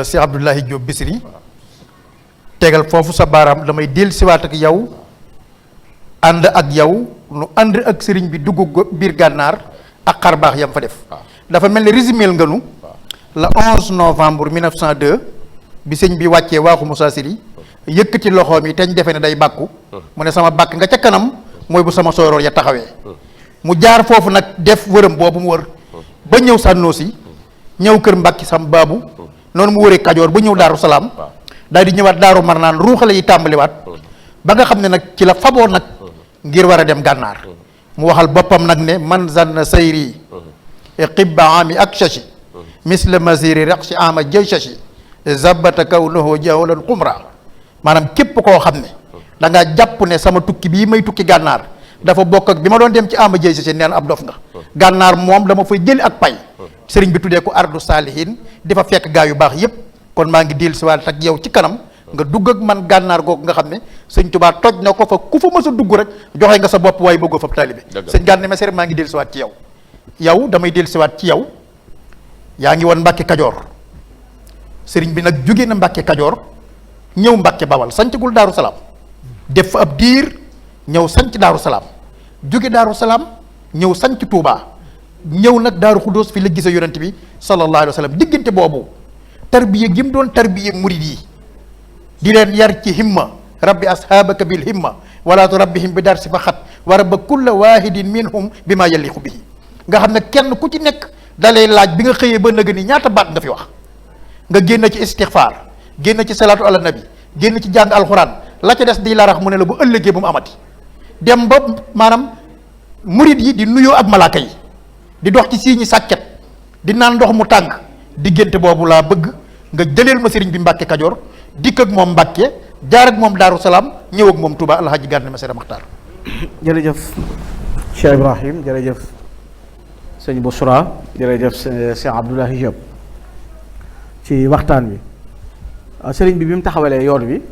si Abdoulahi Diop Bisri tegal foofu sa baaraam damay dellusiwaat ak yow ànd ak yow nu ànd ak sëriñ bi dugg biir gànnaar ak xar baax yam fa def. dafa mel ni résumé nga nu le 11 novembre 1902 bi sëñ bi wàccee waaxu Moussa Siri yëkkati loxoom yi te ñu defee ne day bàkku mu ne sama bàkk nga ca kanam mooy bu sama sooroor ya taxawee mu jaar foofu nag def wërëm boobu mu wër ba ñëw Sànnoosi ñëw kër Mbàkki Sam Baabu noonu mu wëree Kajoor ba ñëw Daaru Salaam daal di ñëwaat Daaru Marnaan ruuxale yi tàmbaliwaat ba nga xam ne nag ci la faboo nag ngir war a dem gànnaar mu waxal boppam nag ne man zanna sayri qibba ami ak shashi misla masiri raqsi ama jay shashi zabata kawnuhu jawlan xumra maanaam képp koo xam ne da ngaa jàpp ne sama tukki bii may tukki gànnaar dafa bokk ak bi ma doon dem ci ama jay shashi neen ab dof nga gànnaar moom dama fay jëli ak pay sëriñ bi tuddee ko ardu saalihin di fa fekk gaa yu baax yépp kon maa ngi dellu si waat ak yow ci kanam nga dugg ak man gànnaar googu nga xam ne sëñ Tuubaa toj na ko fa ku fa mës a dugg rek joxe nga sa bopp waaye bëggoo fa taalibe sëñ Gana Messere maa ngi dellu si waat ci yow yow damay dellu si waat ci yow yaa ngi woon Mbàkke Kajoor sëriñ bi nag jóge na Mbàkke Kajoor ñëw Mbàkke Bawal sancgul Daaru Salaam def fa ab diir ñëw sanc Daaru Salaam jóge Daaru Salaam ñëw sanc Tuubaa ñëw nag Daaru Xuddoos fi la gise yonent bi sallallahu alayhi wa sallam diggante boobu tarbiya gi mu doon tarbiya murid yi di leen yar ci himma rabbi ashaabaka bil himma wala turabbihim bi darsi fa xat wa rabba kulla waahidin minhum bi ma yaliqu bihi nga xam ne kenn ku ci nekk dalay laaj bi nga xëyee ba nëgë ni ñaata baat nga fi wax nga génn ci istixfaar génn ci salaatu ala nabi génn ci jàng alxuraan la ca des di larax mu ne la bu ëllëgee bu mu amati dem ba maanaam murid yi di nuyoo ak malaaka yi di dox ci siiñi sàkket di naan ndox mu tàng diggante boobu laa bëgg nga jëleel ma sëriñ bi Mbàkke Kajoor dikk ak moom Mbàkke jaar ak moom Daaru Salaam ñëw ak moom Touba Alhaji Gana Messere Maxtaar. jërëjëf Cheikh Ibrahim jërëjëf sëñ Bouchra jërëjëf Cheikh Abdoulahi Diop ci waxtaan wi sëriñ bi mu taxawalee yoon wi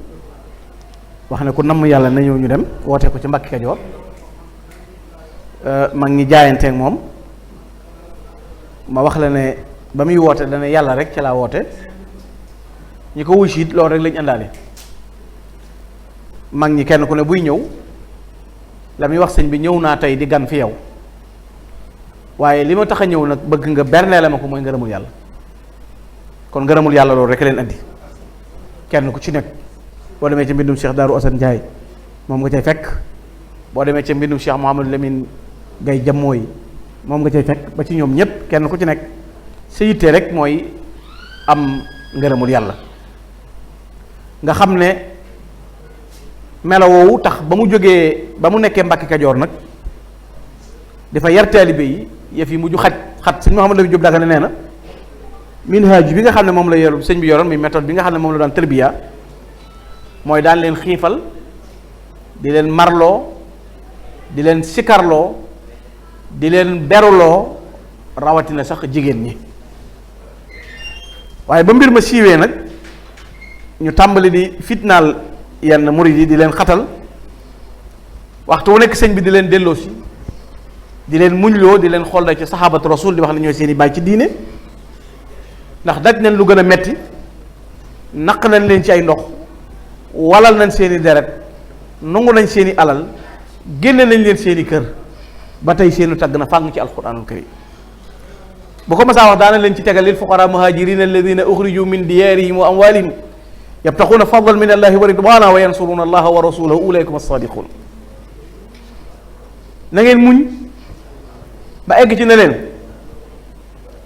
wax ne ku namm yàlla na ñëw ñu dem woote ko ci Mbàkke Kajoor mag ñi jaayanteeg moom. ma wax la ne ba muy woote dana yàlla rek ci laa woote ñi ko wuy it loolu rek lañ àndaale mag ñi kenn ku ne buy ñëw la muy wax sëñ bi ñëw naa tey di gan fi yow waaye li ma tax a ñëw nag bëgg nga bernee la ma ko mooy ngërëmul yàlla kon ngërëmul yàlla loolu rek leen andi kenn ku ci nekk boo demee ci mbindum Cheikh Darou Assane Ndiaye moom nga cay fekk boo demee ci mbindum Cheikh Mouhamadou Lamine Gaye Jammooy moom nga cay fekk ba ci ñoom ñépp kenn ku ci nekk sa yitte rek mooy am ngërëmul yàlla nga xam ne melo woowu tax ba mu jógee ba mu nekkee Mbàkke Kajoor nag dafa yar taalibe yi yëf yi mujj xat sëñ Mouhamadou Lamine Diop Dagana nee na minhaaj bi nga xam ne moom la yor sëñ bi yoroon muy méthode bi nga xam ne moom la daan tërbiya mooy daan leen xiifal di leen marloo di leen sikarloo di leen beruloo rawatina sax jigéen ñi waaye ba mbir ma siiwee nag ñu tàmbali di fitnaal yenn murid yi di leen xatal waxtu wu nekk sëñ bi di leen delloosi di leen muñloo di leen xool ci saxaabatu rasul di wax ne ñooy seeni baay ci diine ndax daj nañ lu gën a metti naq nañ leen ci ay ndox walal nañ seeni deret nangu nañ seeni alal génne nañ leen seeni kër ba tey seenu tagg na fàng ci alquranul karim bu ko masaa wax daana leen ci tegal lil fuqara muhajirina alladina uxriju min diyarihim wa amwalihim yabtaxuuna fadlan min allahi wa ridwana wa yansuruna allaha wa rasulahu ulaykum as-sadiqun na ngeen muñ ba egg ci ne leen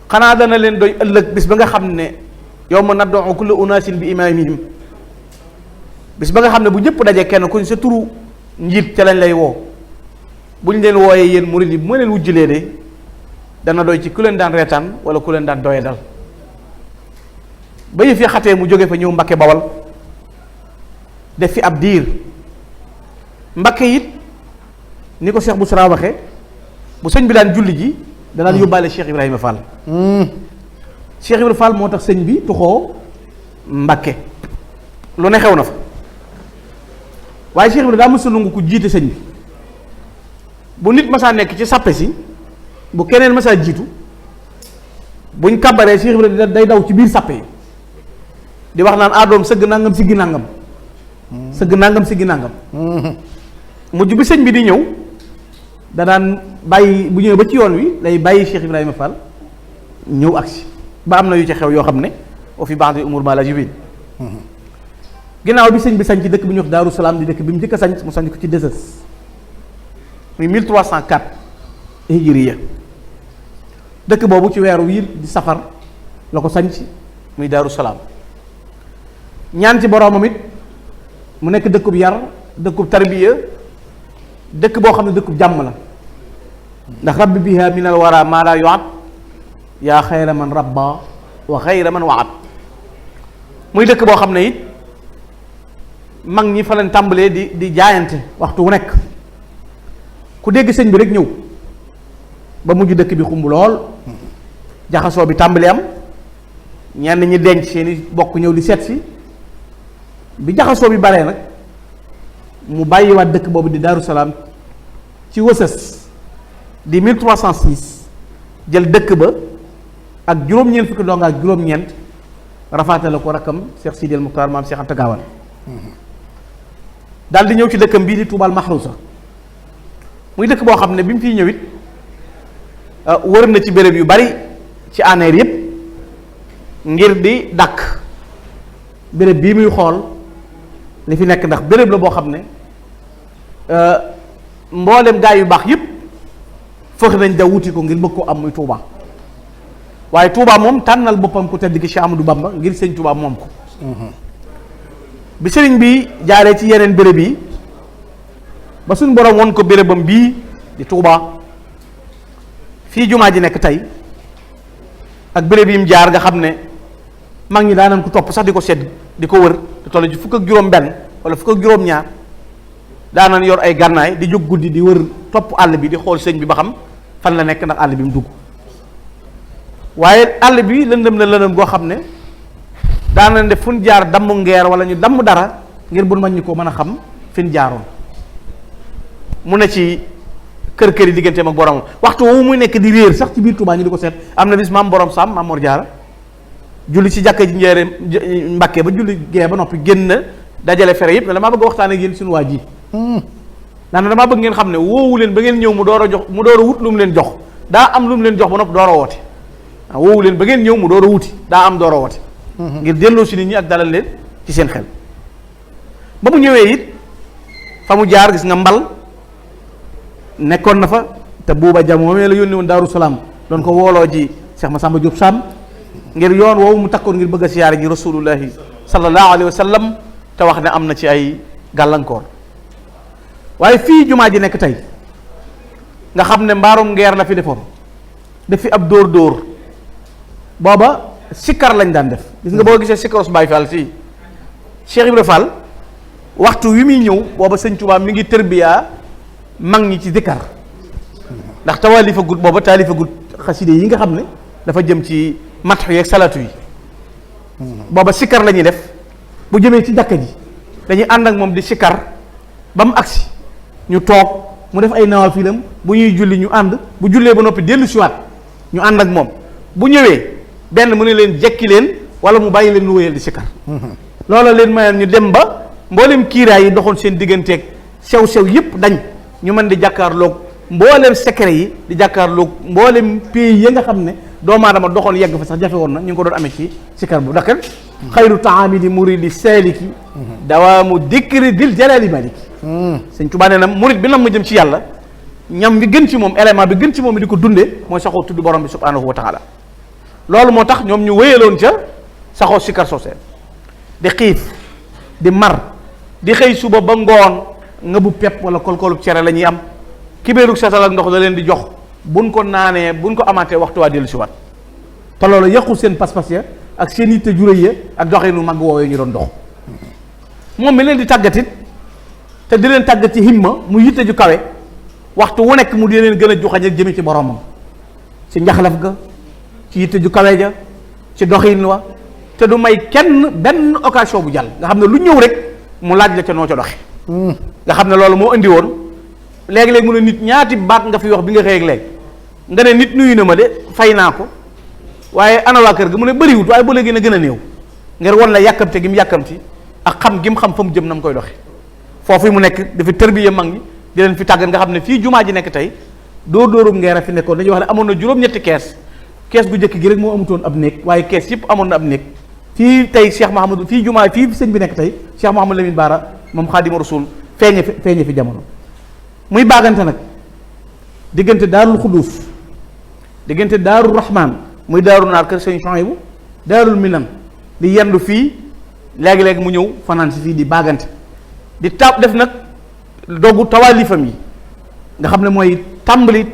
xanaa dana leen doy ëllëg bis ba nga xam ne yawma nad'u kulla unaasin bi imaamihim bis ba nga xam ne bu ñëpp dajee kenn kuñ sa turu njiit ca lañ lay woo bu ñu leen wooyee yéen murid yi bu ma leen wujjulee de dana doy ci ku leen daan reetaan wala ku leen daan doye dal ba yëf yi xatee mu jóge fa ñëw Mbàkke Bawal def fi ab diir Mbàkke it ni ko Cheikh Bouchra waxe bu sëñ bi daan julli ji danaan yóbbaale Cheikh Ibrahima Fall Cheikh Ibrahima Fall moo tax sëñ bi tuxoo Mbàkke lu ne xew na fa waaye Cheikh Ibrahima daa mësa nangu ku jiite sëñ bi bu nit masaa nekk ci sàppe si bu keneen masaa jiitu buñ kàbbaree Cheikh Ibrahima day daw ci biir sàppe yi di wax naan adoom sëgg nangam siggi nangam sëgg nangam siggi nangam mujj bi sëñ bi di ñëw da daan bàyyi bu ñëwee ba ci yoon wi lay bàyyi Cheikh Ibrahima Fall ñëw agsi ba am na yu ci xew yoo xam ne wa fi ba'di umur ma la jibin ginnaaw bi sëñ bi sañ ci dëkk bi ñuy wax Daaru Salaam di dëkk bi mu njëkk a sañ mu sañ ko ci Dësës muy 1304 hijriya dëkk boobu ci weeru wii di safar la ko sañ muy Daaru Salaam ñaan ci boroomam it mu nekk dëkkub yar dëkkub tarbiya dëkk boo xam ne dëkkub jàmm la ndax rabbi biha min al wara maa laa yuat yaa xayra man rabba wa xayra man waat muy dëkk boo xam ne it mag ñi fa leen tàmbalee di jaayante waxtu wu nekk ku dégg sëñ bi rek ñëw ba mujj dëkk bi xumb lool jaxasoo bi tàmbali am ñenn ñi denc seeni bokk ñëw di seet si bi jaxasoo bi baree nag mu bàyyiwaat dëkk boobu di Daaru Salaam ci wësës di 1306 jël dëkk ba ak juróom-ñeent fukki donga ak juróom-ñeent rafaate la ko rakkam Cheikh Sidi El Muxtaar maam Cheikh Anta Gaawaan daal di ñëw ci dëkkam bii di Tuubal Maxruusa muy dëkk boo xam ne bi mu fiy ñëwit wër na ci béréb yu bari ci aneer yépp ngir di dàkk béréb bii muy xool li fi nekk ndax béréb la boo xam ne mboolem gaa yu baax yépp fëx nañ da wuti ko ngir bëgg ko am muy Touba waaye Touba moom tànnal boppam ku tedd ki Cheikh Amadou Bamba ngir sëñ Touba moom ko bi sëriñ bi jaaree ci yeneen béréb yi ba suñ borom won ko bérébam bii di Touba fii jumaa ji nekk tey ak béréb yi mu jaar nga xam ne mag ñi daanan ko topp sax di ko sedd di ko wër di toll ci fukk ak juróom benn wala fukk ak juróom ñaar daanan yor ay gànnaay di jóg guddi di wër topp àll bi di xool sëñ bi ba xam fan la nekk ndax àll bi mu dugg waaye àll bi lëndëm na lëndëm goo xam ne daanan def fu ñu jaar damm ngeer wala ñu damm dara ngir bu mañ ñi ko mën a xam fi ñu jaaroon mu ne ci kër yi digganteem ak borom waxtu woowu muy nekk di réer sax ci biir Touba ñu di ko seet am na bis maam borom Sam maam Mor Jaara julli ci jàkka ji njéeréem Mbàkke ba julli gee ba noppi génn dajale fere yëpp ne damaa bëgg a waxtaan ak yéen suñu waa ji naan damaa bëgg ngeen xam ne woowu leen ba ngeen ñëw mu door a jox mu door a wut lu mu leen jox daa am lu mu leen jox ba noppi door a woote waaw woowu leen ba ngeen ñëw mu door a wuti daa am door a woote ngir delloo si nit ñi ak dalal leen ci seen xel ba mu ñëwee it fa mu jaar gis nga mbal nekkoon na fa te buuba jam moomee la yónni woon Daaru Salaam doon ko wooloo ji Cheikh Massamba Diop Sam ngir yoon woowu mu takkoon ngir bëgg a siyaare ji rasulullahi sallallahu alayhi wa sallam te wax ne am na ci ay gàllankoor waaye fii jumaa ji nekk tey nga xam ne mbaarum ngeer la fi defoon def fi ab dóor booba sikkar lañ daan def gis nga boo gisee sikkaros Baay Fall fii Cheikh Ibra Fall waxtu wi muy ñëw booba sëñ Tuubaa mi ngi tërbiyaa mag ñi ci dikkar ndax tawaalifa gut booba taalifa gut xaside yi nga xam ne dafa jëm ci matxu yeeg salatu yi booba sikkar la ñuy def bu jëmee ci jàkka ji dañuy ànd ak moom di sikkar ba mu agsi ñu toog mu def ay nawaafilam bu ñuy julli ñu ànd bu jullee ba noppi dellu siwaat ñu ànd ak moom bu ñëwee benn mu ne leen jekki leen wala mu bàyyi leen nu wéyal di sikkar loola leen mayoon ñu dem ba mboolem kiiraay yi doxoon seen digganteeg sew-sew yépp dañ ñu mën di jàkkaarloog mboolem secret yi di jàkkaarloog mboolem pays yi nga xam ne doomu aadama doxoon yegg fa sax jafe woon na ñu ngi ko doon amee ci sikkar bu dakar xayru taamili muridi saliki dawaamu dikri dil jalali maliki sëñ Tuubaa nee na murid bi nam ma jëm ci yàlla ñam bi gën ci moom élément bi gën ci moom bi di ko dunde mooy saxoo tudd borom bi subhanahu wa taala loolu moo tax ñoom ñu wéyaloon ca saxoo sikkar sooseen di xiif di mar di xëy suba ba ngoon nga bu pepp wala kolkolub cere la ñuy am kibéerug seetal ak ndox da leen di jox buñ ko naanee buñ ko amaatee waxtu waa dellu si waat te loolu yàqul seen pas-pas ya ak seen yitte jure ya ak doxinu mag woowee ñu doon dox moom mi leen di tàggatit te di leen tàggat ci himma mu yitte ju kawe waxtu wu nekk mu di leen gën a juxañ ak jëme ci boromam ci njaxlaf ga ci yitte ju kawe ja ci doxin wa te du may kenn benn occasion bu jàll nga xam ne lu ñëw rek mu laaj la ca noo ca doxe nga xam ne loolu moo indi woon léegi-léeg mu ne nit ñaati baat nga fi wax bi nga xëy ak léegi nga ne nit nuyu na ma de fay naa ko waaye ana waa kër ga mu ne bëriwut waaye ba léegi na gën a néew ngir won la yàkkamte gi mu yàkkamti ak xam gi mu xam fa mu jëm na mu koy doxe foofu mu nekk dafa tërbiya mag ñi di leen fi tàggat nga xam ne fii jumaa ji nekk tey dóorum ngeer a fi nekkoon dañuy wax ne amoon na juróom-ñetti kees bu njëkk gi rek moo amutoon ab néeg waaye kees yëpp amoon na ab néeg fii tey Cheikh Mouhamadou fii jumaa fii sëñ bi nekk tey Cheikh Mouhamadou Lamine Bara moom Xaadimu Rasuul feeñe fi jamono muy baagante nag diggante daarul Xuduus diggante daarul Rahman muy daaru naar kër sëñ Chouaïbou daarul Minan di yendu fii léegi-léegi mu ñëw fanaan si fii di baagante di def nag doogu tawaalifam yi nga xam ne mooy tàmbali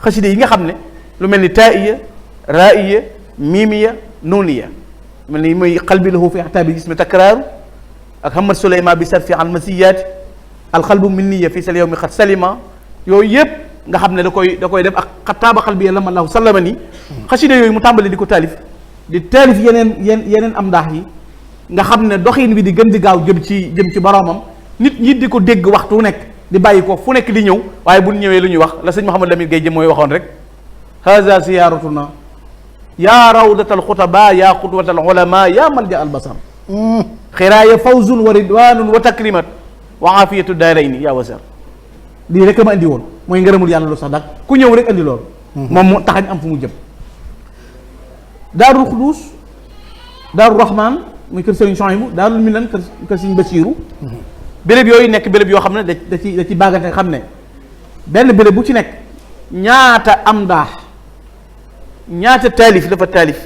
xaside yi nga xam ne lu mel ni taiya raiya miimiya nuuniya mel ni mooy xalbi lahu fi axtaabi ismi takraaru ak hamad suleyma bi sarfi an masiyaati alxalbu minniya fi sal yawmi xat salima yooyu yëpp nga xam ne da koy def ak xataaba xalbi yàlla allahu sallama ni xaside yooyu mu tàmbali di ko taalif yeneen am ndaax yi nga xam ne doxin bi di gën di gaaw jëm ci boroomam nit ñi di ko dégg waxtu nekk di bàyyi ko fu nekk di ñëw waaye bu ñëwee lu ñuy wax la sëñ Mouhamadou Lamine Gueye jëm mooy waxoon rek haza siyaratuna yaa rawdatal xutaba yaa xutwatal ulama yaa malja al basar xiraaya fawzun wa ridwanun wa takrimat wa afiyatu daarayni yaa wasar lii rek ma andi woon mooy ngërëmul yàlla lu sax dak ku ñëw rek andi loolu moom mu taxañ am fu mu jëm daarul Xuduus daarul Rahman muy kër Sëriñ Chouaïbou daarul Minan kër Sëriñ Basiiru béréb yooyu nekk béréb yoo xam ne da ci bàggante xam ne benn béréb bu ci nekk ñaata am daax ñaata taalif dafa taalif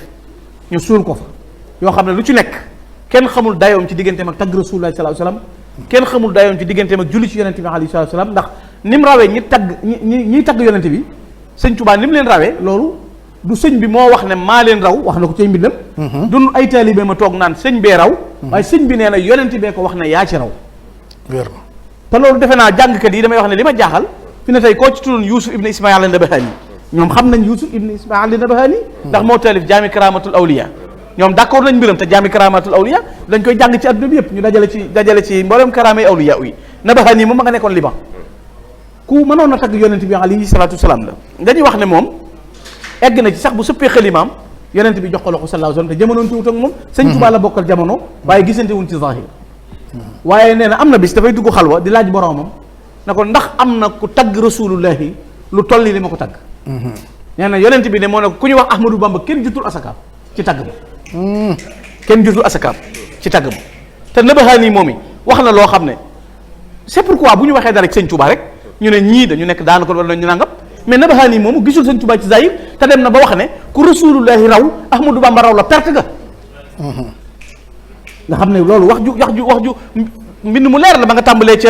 ñu suul ko fa yoo xam ne lu ci nekk kenn xamul dayoom ci digganteem ak tagg Rasulullah sallallahu alayhi wasallam kenn xamul dayoom ci digganteem ak julli ci yonente bi alayhi salaam ndax ni mu rawee ñi tagg yonente bi sëñ Tuubaa ni mu leen rawee loolu du sëñ bi moo wax ne maa leen raw wax na ko ci mbindam du ay taalibe ma toog naan sëñ bee raw waaye sëñ bi nee na yonente bee ko wax ne yaa ci raw te loolu defe naa jàngkat yi damay wax ne li ma jaaxal fi ne tey koo ci tuddoon Yuusuf ibn Ismaïl an-Nabahani ñoom xam nañ Yuusuf ibn Ismaïl an-Nabahani ndax moo taalif jaami karamatul awliya ñoom d'accord nañ mbiram te jaami karamatul awliya dañ koy jàng ci adduna bi yëpp ñu dajale ci mboolem karaamay awliya yi Nabahani moom ma nga nekkoon Liban ku mënoon a tagg yonent bi alayhi salaatu wasalaam la dañuy wax ne moom egg na ci sax bu sëppee xalimaam yonent bi jox ko loxo sallallahu alayhi wasallam te jamonoon ci wut ak moom sëñ Tuubaa la bokkal jamono waaye gisante wuñ ci zahir waaye nee na am na bis dafay dugg xalwa di laaj boromam na ko ndax am na ku tagg rasulullahi lu tolli li ma ko tagg nee na yonent bi ne moo ne ku ñu wax Ahmadou Bamba kenn jutul asakaam ci tagg ma kenn jutul asakaam ci tagg ma te Nabahani moom i wax na loo xam ne c'est pourquoi bu ñu waxee dara ci sëñ Tuubaa rek ñu ne ñii dañu nekk daanaka wala ñu nangam mais Nabahani moomu gisul sëñ Tuubaa ci zahir te dem na ba wax ne ku rasulullahi raw Ahmadou Bamba raw la perte ga nga xam ne loolu wax ju mbind mu leer la ba nga tàmbalee ca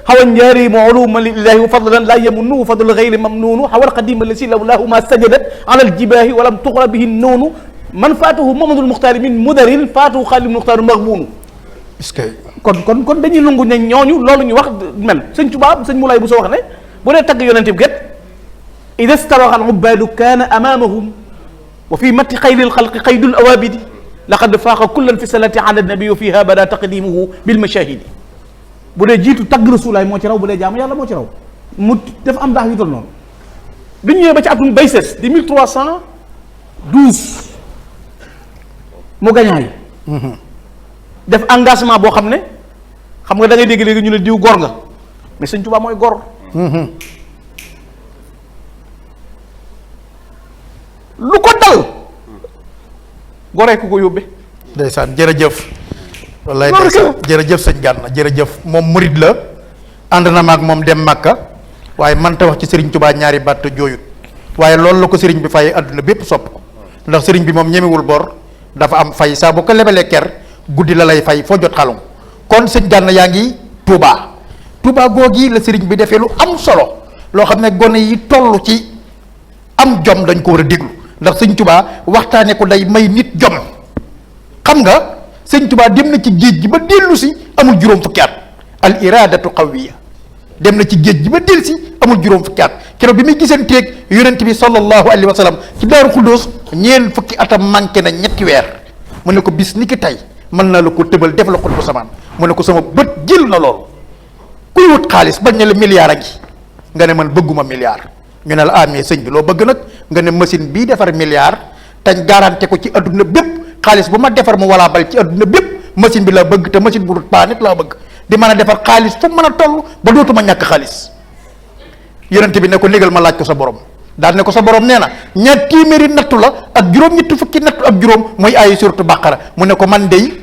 xawa njaari ma uluma lillahi wa fadlan la yamunnu fadlu gayri mamnunu xawal qadima la si lawlahu ma sajadat ala aljibaahi walam tuxra bihi noonu man faatahu mamadul muxtaari min mudarin faatahu xaalim muxtaaru maghbunu est-ce que kon dañuy lungu ne ñooñu loolu ñu wax mel sëñ Tuubaa sëñ Moulay bu soo wax ne bu dee tagg yonente bi kat ida staraxa al ubbaadu kaana amamahum wa fi matti xayril xalqi qaydul awaabidi laqad faaqa kullan fi salati ala nabi wa fiha bada taqdimuhu bil mashahidi bu dee jiitu tagg rasulaay moo ci raw bu dee jaamu yàlla moo ci raw mu def am daax yu tol noonu bi ñu ñëwee ba ci atum Bayses di 1312 mu gañaay def engagement boo xam ne xam nga da ngay dégg léegi ñu ne diw gor nga mais sëñ Tuubaa mooy gor lu ko dal goree ku ko yóbbee ndeysaan jërëjëf wallaay ndeysaan jërëjëf sëñ Gana jërëjëf moom murid la ànd na maag moom dem Makka waaye man ta wax ci sëriñ Tuubaa ñaari baat jooyut waaye loolu la ko sëriñ bi fay àdduna bépp sopp ko ndax sëriñ bi moom ñemewul bor dafa am fay saa boo ko lebalee ker guddi la lay fay foo jot xalum kon sëñ Gana yaa ngi Touba googi la sëriñ bi defee lu am solo loo xam ne gone yi toll ci am jom dañ ko war a déglu ndax sëñ Touba waxtaane ko day may nit jom xam nga sëñ Touba dem na ci géej gi ba dellu si amul juróom fukki at al iradatu qawiya dem na ci géej gi ba dellu si amul juróom fukki at keroog bi muy gisanteeg yonent bi sallallahu alayhi wa sallam ci Daaru Xuddoos ñeen fukki atam manqué na ñetti weer mu ne ko bis ni ki tey mën naa la ko tëbal def la xutbu samaan mu ne ko sama bët jël na loolu kuy wut xaalis bañ ne la milliard a ngi nga ne man bëgguma milliard ñu ne la amee sëñ bi loo bëgg nag nga ne machine bii defar milliard tañ garanté ko ci adduna bépp xaalis bu ma defar mu walaa bal ci adduna bépp machine bi laa bëgg te machine bu dul paa nit laa bëgg di mën a defar xaalis fu mën a toll ba dootuma ñàkk xaalis. yonent bi ne ko négal ma laaj ko sa borom daal ne ko sa borom nee na ñaar téeméeri nattu la ak juróom-ñetti fukki nattu ak juróom mooy ay suratu bàqara mu ne ko man dey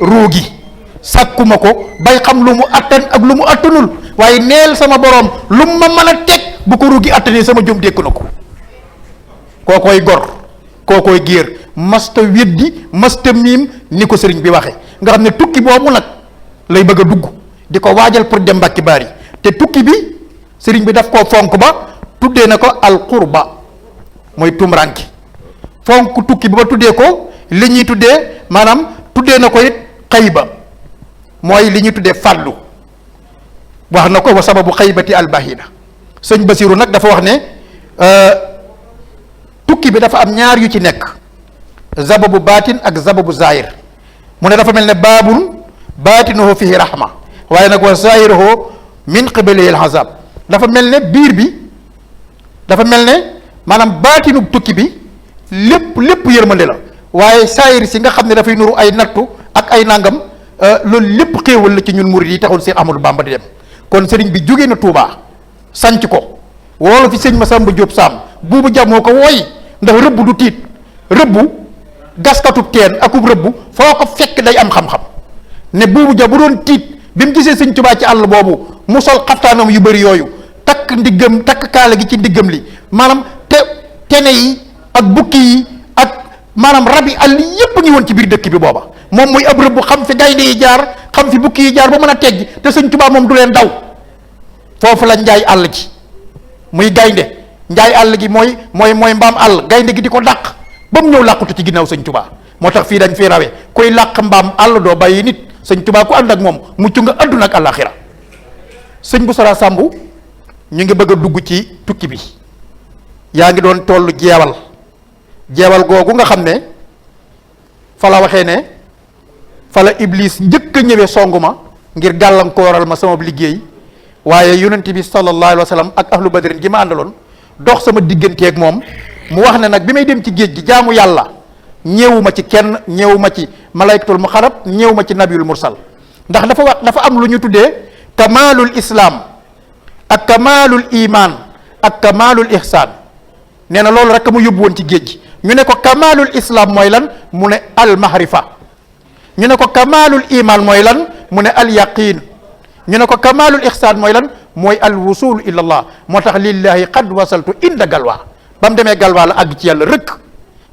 ruugi sàkkuma ko bay xam lu mu attan ak lu mu attanul waaye neel sama borom lu mu ma mën a teg bu ko ruugi attanee sama jom dékku na ko. kookoy gor kookoy géer masta weddi masta miim ni ko sëriñ bi waxe nga xam ne tukki boobu nag lay bëgg a dugg di ko waajal pour dem Mbàkke Baari te tukki bi sëriñ bi daf koo fonk ba tuddee na ko alqurba mooy tumranki fonk tukki bi ba tuddee ko li ñuy tuddee maanaam tuddee na ko it xayba mooy li ñuy tuddee fàllu wax na ko wa sababu xaybati albahina sëñ Basiru nag dafa wax ne tukki bi dafa am ñaar yu ci nekk zababu baatin ak zababu zahir mu ne dafa mel ne baabun baatinuhu fihi rahma waaye nag wa zahiruhu min qibalihi alazab dafa mel ne biir bi dafa mel ne maanaam baatinu tukki bi lépp yërmande la waaye saayir si nga xam ne dafay nuru ay nattu ak ay nangam loolu lépp xéewal la ci ñun murid yi taxul Seex Ahmadu Bamba di dem kon sëriñ bi jóge na Touba sanc ko woolu fi sëñ Masamba Jóob Saam buubu jamoo ko wooy ndax rëbb du tiit rëbbu gaskatub teen akub rëbb foo ko fekk day am xam-xam ne buubu ja bu doon tiit bi mu gisee sëñ Touba ci àll boobu mu sol xaftaanam yu bëri yooyu takk ndiggam takk kaala gi ci ndiggam li maanaam tene yi ak bukki yi ak maanaam rabi àll yépp ngi woon ci biir dëkk bi booba moom muy ab rëbb xam fi gaynde yi jaar xam fi bukki yi jaar ba mën a teggi te sëñ Touba moom du leen daw foofu la njaay àll gi muy gaynde njaay àll gi mooy mbaam àll gaynde gi di ko dàq ba mu ñëw làqutu ci ginnaaw sëñ Touba moo tax fii dañ fi rawe kuy làq mbaam àll doo bàyyi nit sëñ Touba ku ànd ak moom mucc nga àdduna ak àllaaxira sëñ bu Sara Sambu ñu ngi bëgg a dugg ci tukki bi yaa ngi doon tollu jeewal googu nga xam ne fa la waxee ne fa la iblis njëkk a ñëwee songu ma ngir gàllankooral ma sama liggéey waaye yonent bi sallallahu alayhi wa sallam ak ahlu badrin gi ma àndaloon dox sama digganteeg moom mu wax ne nag bi may dem ci géej gi jaamu yàlla ñeewuma ci kenn ñeewuma ci malaykatul muxarab ñeewuma ci nabiyul mursal ndax dafa am lu ñu tuddee kamalul islam ak kamalul iman ak kamalul ihsan nee na loolu rek mu yóbbu woon ci géej gi ñu ne ko kamalul islam mooy lan mu ne al mahrifa ñu ne ko kamalul iman mooy lan mu ne al yaqin ñu ne ko kamalul ihsan mooy lan mooy al wusul ila allah moo tax lillahi qad wasaltu inda galwaa ba mu demee galwaa la àgg ci yàlla rëkk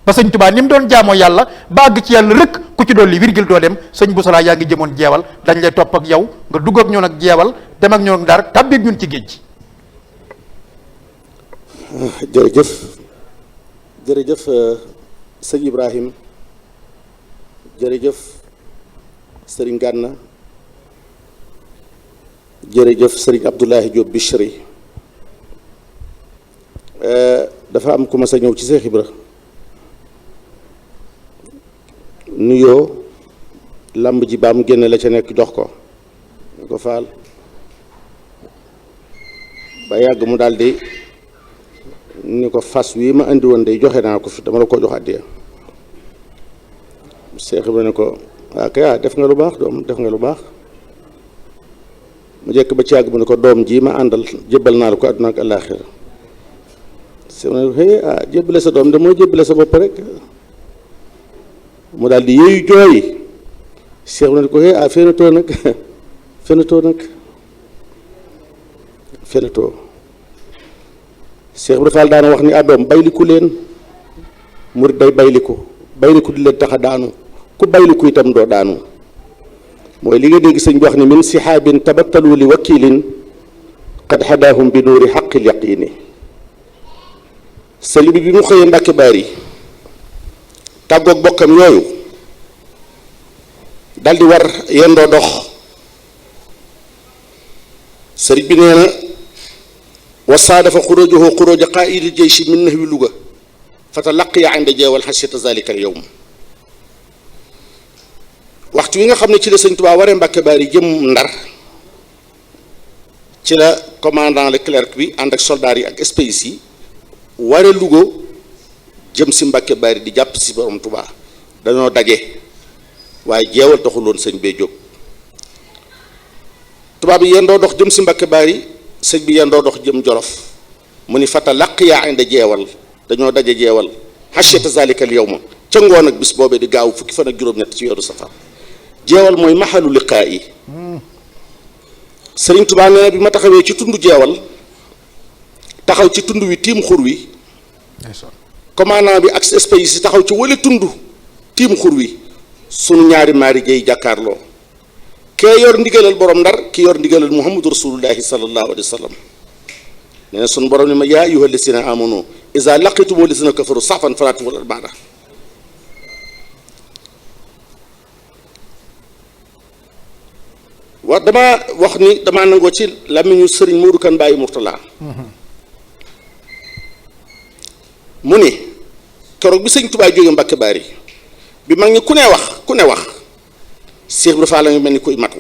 ba sëñ Tuubaa ni mu doon jaamoo yàlla ba àgg ci yàlla rëkk ku ci dolli virgule doo dem sëñ Busra yaa ngi jëmoon jeewal dañ lay topp ak yow nga dugg ak ñoon ak jeewal dem ak ñoon ak Ndar tàbbeeg ñun ci géej gi. jërëjëf sëñ Ibrahim jërëjëf sëriñ Gànna jërëjëf sëriñ Abdoulahi Diop Bichri dafa am ku ma sa ñëw ci Seex Ibra nuyoo làmb ji baam génne la ca nekk jox ko ñu ko faal ba yàgg mu daldi ni ko fas wi ma indi woon day joxe naa ko fi dama la ko jox àddiya Seex Ibra ne ko waa kay def nga lu baax doom def nga lu baax mu jekk ba ci yàgg mu ne ko doom ji ma àndal jébbal naa la ko àdduna ak àllaaxira Seex Ibra ne ko jébbale sa doom de mooy jébbale sa bopp rek mu daal di yéeyu jooy Seex Ibra ne ko fenatoo nag fenatoo Seex Ibra Faal daana wax ni doom bayliku leen murit day bayliku di leen tax a daanu ku bayliku itam doo daanu mooy li nga dégg sëñ bi wax ni min sihaabin tabattalu li wakilin qad hadaahum bi nuuri xaqil yaqini sëli bi mu xëyee Mbàkke Baari tàggoog bokkam yooyu daldi war yendoo dox sëriñ bi nee na wasaadafa xuróojahu xuróoja qaa'idi jeyshi min nahwi Luga fatalaqiya inda jeewal xasiyata zalika al yowm waxtu wi nga xam ne ci la sëñ Tuubaa waree Mbàkke Baari jëm Ndar ci la commandant Leclerc bi ànd ak soldats yi ak espèces yi waree Luga jëm si Mbàkke Baari di jàpp si borom Tuubaa dañoo daje waaye jeewal taxuloon sëñ bee jóg. tubaab yi yendoo dox jëm si Mbakke Bari sëñ bi yendoo dox jëm Jolof mu ni fata laq yaa inde jeewal dañoo daje jeewal hacheta zalika al yawma ca ngoon ak bis boobee di gaaw fukki fan ak juróom-ñett ci weeru safar. jeewal mooy maxalu liqaa yi. Sëriñ Tuubaa nee na bi ma taxawee ci tund jeewal taxaw ci tund wi tiim xur wi commandant bi ak espèce yi taxaw ci wala tund tiim xur wi sunu ñaari maari jëy jàkkaarloo kee yor ndigalal borom ndar ki yor ndigalal muhammadu rasulullahi sallallahu alayhi wa sallam nee na sunu borom ni ma yaa ayyuha lasina amanu iza laqitum lasina kafaru safan falaa tuwallu baada. wax dama wax ni dama nangoo ci làmmiñu sëriñ Modou Kane Baye Mourtala mu ni keroog bi sëñ Tuubaa jóge Mbàkke Bari bi mag ñi ku ne wax Cheikh Ibra Fall la ngi mel ni koy matu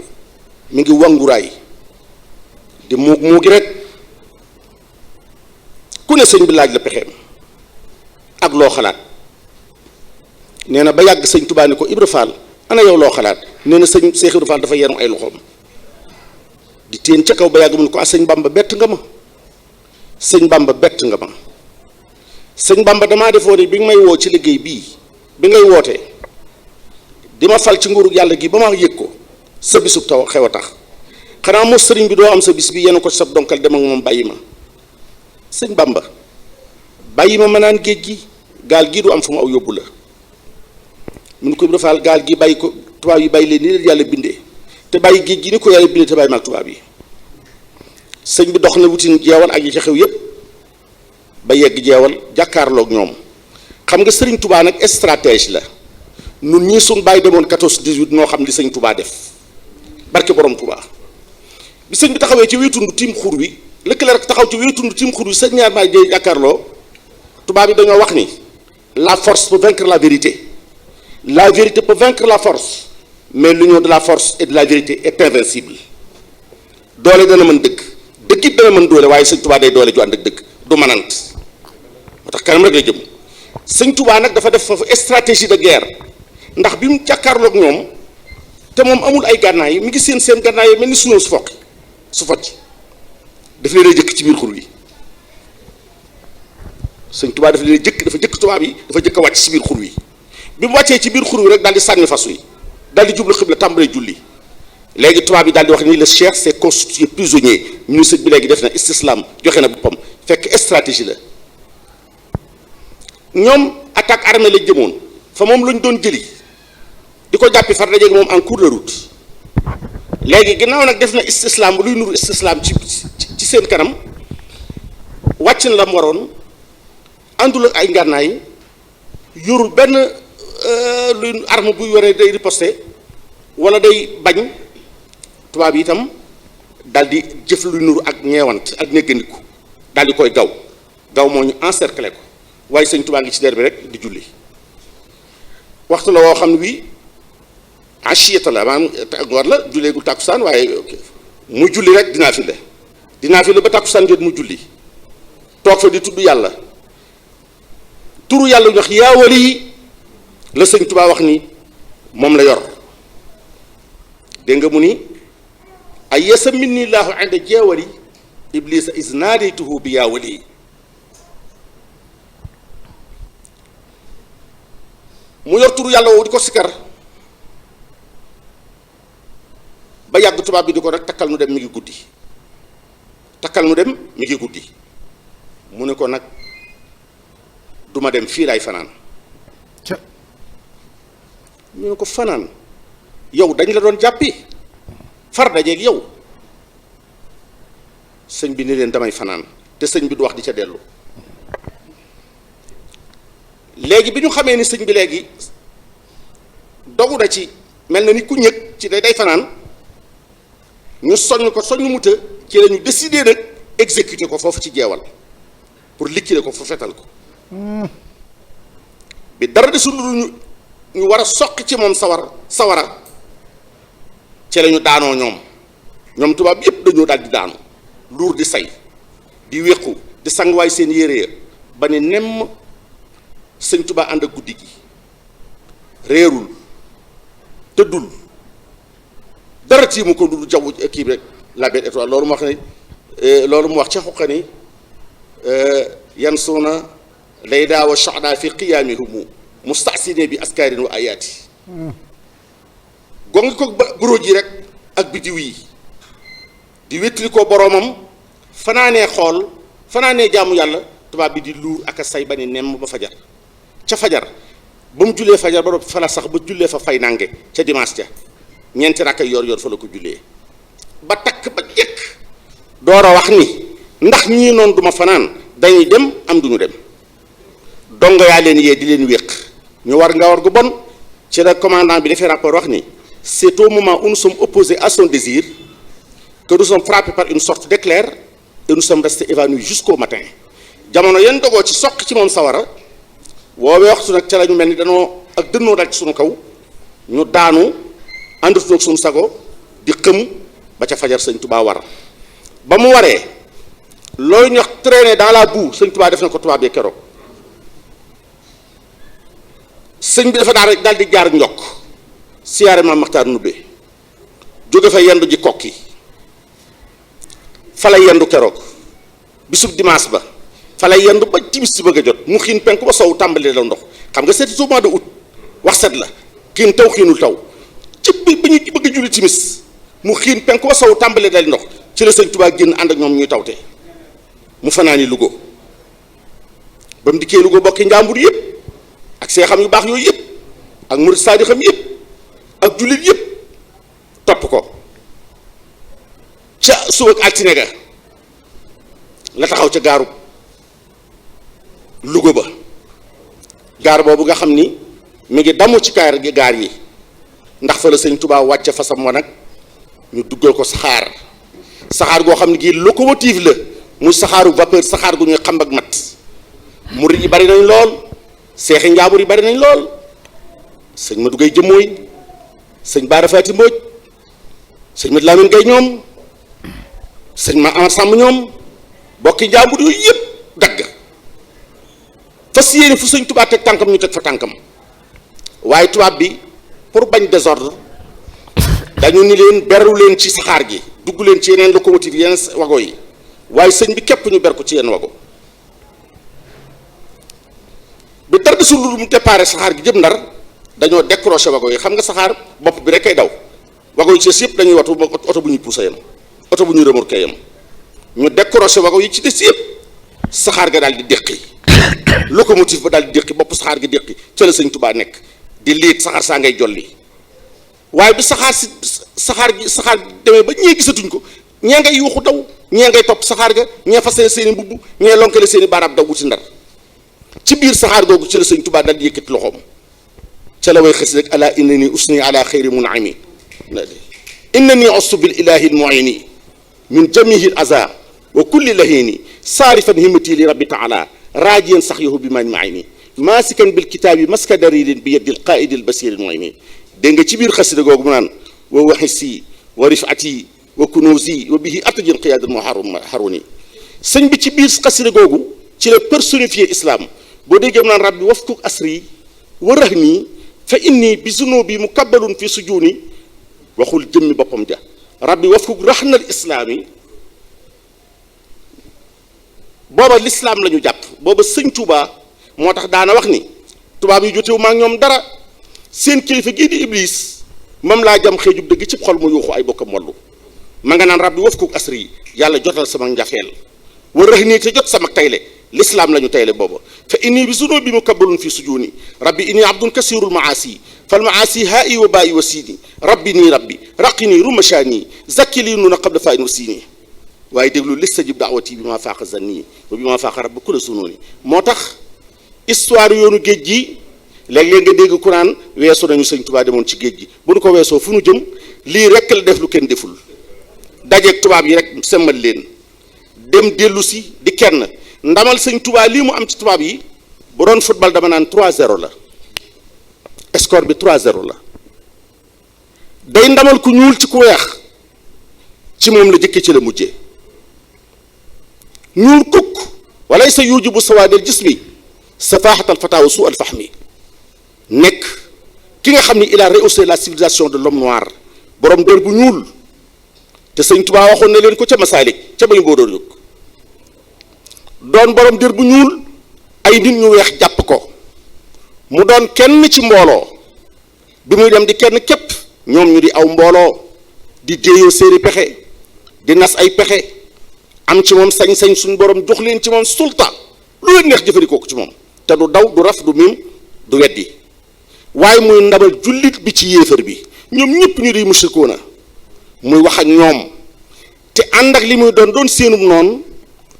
mi ngi wanguraay di muugi rek ku ne sëñ bi laaj la pexeem ak loo xalaat nee na ba yàgg sëñ Tuubaa ni ko Ibra Fall ana yow loo xalaat nee na sëñ Cheikh Ibra Fall dafa yerum ay loxoom di téen ca kaw ba yàgg mu ne ko sëñ Bamba bett nga ma sëñ Bamba bett nga ma sëñ Bamba damaa defoo ne bi nga may woo ci liggéey bii bi ngay wootee di ma fal ci nguuru yàlla gi ba ma yëg ko sa bisub taw xew a tax xanaa moo sëriñ bi doo am sa bis bi yenn ko ci sab donkal dem ak moom bàyyi ma sëñ Bamba bàyyi ma naan géej gi gaal gii du am fu mu aw yóbbu la mun ko defaal gaal gi bàyyi ko tubaab yi bàyyi leen ni leen yàlla bindee te bàyyi géej gi ni ko yàlla bindee te bàyyi maag tubaab yi sëñ bi dox na wutin jeewal ak yi ca xew yépp ba yegg jeewal jàkkaarloog ñoom xam nga sëriñ Touba nag stratège la nun ñii suñ bàyyi demoon 14-18 noo xam li sëñ Touba def barke borom Touba bi sëñ bi taxawee ci wéetund tiim xur wi lëkkale rek taxaw ci wéetund tiim xur wi sëñ ñaar maa jëy jàkkaarloo tubaab yi dañoo wax ni la force peut vaincre la vérité peut vaincre la force mais l'union de la force et de la vérité est invincible. doole dana mën dëgg dëgg it dana mën doole waaye sëñ Touba day doole ju ànd ak dëgg du manant moo tax kanam rek lay jëm sëñ Touba nag dafa def foofu stratégie de guerre ndax bi mu jàkkaarloog ñoom te moom amul ay gànnaay mi ngi seen gànnaay yi mel ni sunoo su focc daf leen a jëkk ci biir xur wi sëñ Touba dafa jëkk tubaab yi dafa jëkk a wàcc ci biir xur wi bi mu wàccee ci biir xur wi rek daal di sànni fas wi daal di jublu xibla tàmbalee julli léegi tubaab yi daal di wax ni le cheikh s'est constitué prisonnier ñu ni sëñ bi léegi def na istislam joxe na boppam fekk stratégie la ñoom attaque armée lañ jëmoon fa moom lañ doon jëli di ko jàppi far dajeeg moom en cours de route léegi ginnaaw nag def na istislam luy nuru istislam ci seen kanam wàcc na la mu waroon àndul ak ay ngànnaay yorul benn luy arme buy waree day riposter wala day bañ tubaab yi itam daal di jëf luy nuru ak ñeewant ak néggandiku daal di koy gaw moo ñu encercler ko waaye sëñ Tuubaa ngi ci der bi rek di julli waxtu la woo xam ne bii achiyata la maanaam war la julleegul tàkkusaan waaye mu julli rek dinaa fi le ba tàkkusaan jot mu julli toog fa di tudd yàlla turu yàlla ñu wax yaa wali la sëñ Tuubaa wax ni moom la yor dégg nga mu ni ay yasa minni laahu inda jeewali iblisa is naadaytuhu bi yaa wali mu yor turu yàlla woowu di ko sikkar ba yàgg tubaab bi di ko rek takkal nu dem mi ngi guddi mu ne ko nag duma dem fii laay fanaan ñu ne ko fanaan yow dañ la doon jàppi far dajeeg yow sëñ bi ni leen damay fanaan te sëñ bi du wax di ca dellu léegi bi ñu xamee ni sëñ bi léegi dogu na ci mel na ni ku ñëg ci day fanaan ñu soññ mu të ci la ñu décidé nag exécuter ko foofu ci jeewal pour liquider ko fu fetal ko bi dara desul ñu war a soqi ci moom sawara ci la ñu daanoo ñoom tubaab yépp dañoo daal di daanu luur di say di wéqu di sanguwaay seen yére ya ba ne nemm sëñ Tuubaa ànd ak guddi gi réerul tëddul dara tii mu ko du jaww kii bi rek la belle étoile loolu mu wax ne loolu mu wax ca xuqa ni yan suuna layda wa sha'da fi qiyaamihumu mustasine bi askaarin wa ayaati gongi ko buróoj yi rek ak biddiw yi di wéttali ko boroomam fanaanee xool fanaanee jaamu yàlla tubaab bi di luur ak a say ba ni nemm ba fajar ca fajar ba mu jullee fajar ba doon fa la sax ba jullee fa fay nange ca dimanche ja ñeenti rakk yor yor fa la ko jullee ba takk ba jëkk door a wax ni ndax ñii noonu duma fanaan dañuy dem am duñu dem dongo yaa leen yee di leen wéq ñu war nga war gu bon ci la commandant bi dafay rapport wax ni c'est au moment où nous sommes opposés à son désir que nous sommes frappés par une sorte d'éclair et nous sommes restés évanouis jusqu'au matin jamono yéen dogoo ci soq ci moom sawara woowee waxtu nag ca la ñu mel ni danoo ak dënnoo dal ci suñu kaw ñu daanu àndatuñu ak suñu sago di xëm ba ca fajar sëñ Touba war ba mu waree loolu ñu wax traîner dans la boue sëñ Touba def na ko tubaab bi keroog sëñ bi dafa daal di jaar njokk siyaare Maam Maxtaar Nubbe jóge fa yendu ji kokki fa la yendu keroog bisub dimanche ba fa la yendu ba timis si bëgg a jot mu xiin penku ba sow tàmbali la ndox xam nga c'est au mois de août wax set la xiin taw xiinul taw ci bi ba ñu bëgg a julli timis mu xiin penku ba sow tàmbali dal ndox ci la sëñ Tuubaa génn ànd ak ñoom ñuy tawte mu fanaani Louga ba mu dikkee Louga bokki njàmbur yëpp ak see xam yu baax yooyu yëpp ak murid saadi xam yëpp ak jullit yëpp topp ko ca suba ak altine ga la taxaw ca gaaru Louga ba gaar boobu nga xam ni mi ngi damu ci gaar yi ndax fa la sëñ Touba wàcce fasam wa nag ñu duggal ko saxaar goo xam ne gii locomotive la muy saxaaru vapeur saxaar gu ñuy xam ak mat murid yi bari nañ lool seexi njaambur yi bari nañ lool sëñ Madou Gueye Jëmmooy sëñ Bara Faati Mbooj sëñ Mat Lamin Gay ñoom sëñ Ma Amar Samb ñoom bokki njaambur yooyu yëpp dagg fas yéene fu sëñ Tuubaa teg tànkam ñu teg fa tànkam waaye tubaab bi pour bañ désordre dañu ni leen beru leen ci saxaar gi dugg leen ci yeneen locomotive yeneen wago yi waaye sëñ bi képp ñu ber ko ci yenn wago bi dara desul lu mu déparé saxaar gi jëm Ndar dañoo décroché wago yi xam nga saxaar bopp bi rek kay daw wago yi ci des yëpp dañuy watu oto bu ñuy poussé yam oto bu ñuy remorqué yam ñu décroché wago yi ci des yëpp saxaar ga daal di déqi locomotive ba daal di déqi bopp saxaar gi déqi ca la sëñ Tuubaa nekk di liit saxaar saa ngay jolli waaye bi saxaar gi demee ba ñee gisatuñ ko ñee ngay yuuxu daw ñee ngay topp saxaar ga ñee fas seen i mbubb ñee lonkale seen i baaraab daw wuti Ndar ci biir saxaar googu ci la sëñ Tuubaa daal di yëkkati loxoom ca la way xës rek ala innani usni ala xayri munami innani ostu bil ilahi l muini min jamihi l aza wa kulli lahini saarifan himmati li rabbi taala raajiyan sax yahu bi man maini maasikan bil kitaabi maska darilin bi yaddi l qaidi l basiri l muini dégg nga ci biir xasida googu mu naan wa waxisi wa rifati wa kunuusi wa bihi atajin qiyaadal mu haruni sëñ bi ci biir xasida googu ci la personnifié islam boo déggee mu naan rabbi wafkuk asri wa rahni fa inni bi zunubi mukabbalun fi sujuni waxul jëmmi boppam ja rabbi wafkuk rahnal islaami booba lislaam la ñu jàpp booba sëñ Touba moo tax daana wax ni tubaab yi jotewu ma ak ñoom dara seen kilifa gii di iblis moom laa jam xeejub dëgg ci xol mu yuuxu ay bokkam wallu ma nga naan rabbi wafkuk asri yi yàlla jotal sama njafeel wa rahni te jot sama tayle lislaam la ñu tayle booba fa inni bi zunubi mukabbalun fi sujuni rabbi inni abdun kasirul maasi fal maasi haa'i wa baa'i wa siini rabbi nii rabbi raqini rumashani zakki lii nuna qabla fa'in wa siini waaye déglu listajib daawati bi ma faaqa zanni wa bi ma faaqa rabbi kula sununi moo tax histoire yoonu géej gi léeg-léeg nga dégg ku naan weesu nañu sëñ Tuubaa demoon ci géej gi bu nu ko weesoo fu nu jëm lii rekk la def lu kenn deful dajeeg tubaab yi rek semmal leen dem dellu si di kenn ndamal sëñ Tuubaa lii mu am ci tubaab yi bu doon football dama naan 3-0 la score bi 3-0 la day ndamal ku ñuul ci ku weex ci moom la jëkke ci la mujjee ñuul kukk walay sa yuujibu sawaadil jismi safaaxatal fataawa su al fahmi nekk ki nga xam ni il a rehaussé la civilisation de l'homme noir borom dër bu ñuul te sëñ Tuubaa waxoon na leen ko ca Masaalik ca bañ boo doon yëg doon borom dër bu ñuul ay nit ñu weex jàpp ko mu doon kenn ci mbooloo bi muy dem di kenn képp ñoom ñu di aw mbooloo di déeyoo seeni pexe di nas ay pexe am ci moom sañ-sañ suñu borom jox leen ci moom sulta lu leen neex jëfandikoo ko ci moom te du daw du raf du mim du weddi waaye muy ndabal jullit bi ci yéefar bi ñoom ñëpp ñu di mushrikoona muy wax ak ñoom te ànd ak li muy doon seenum noonu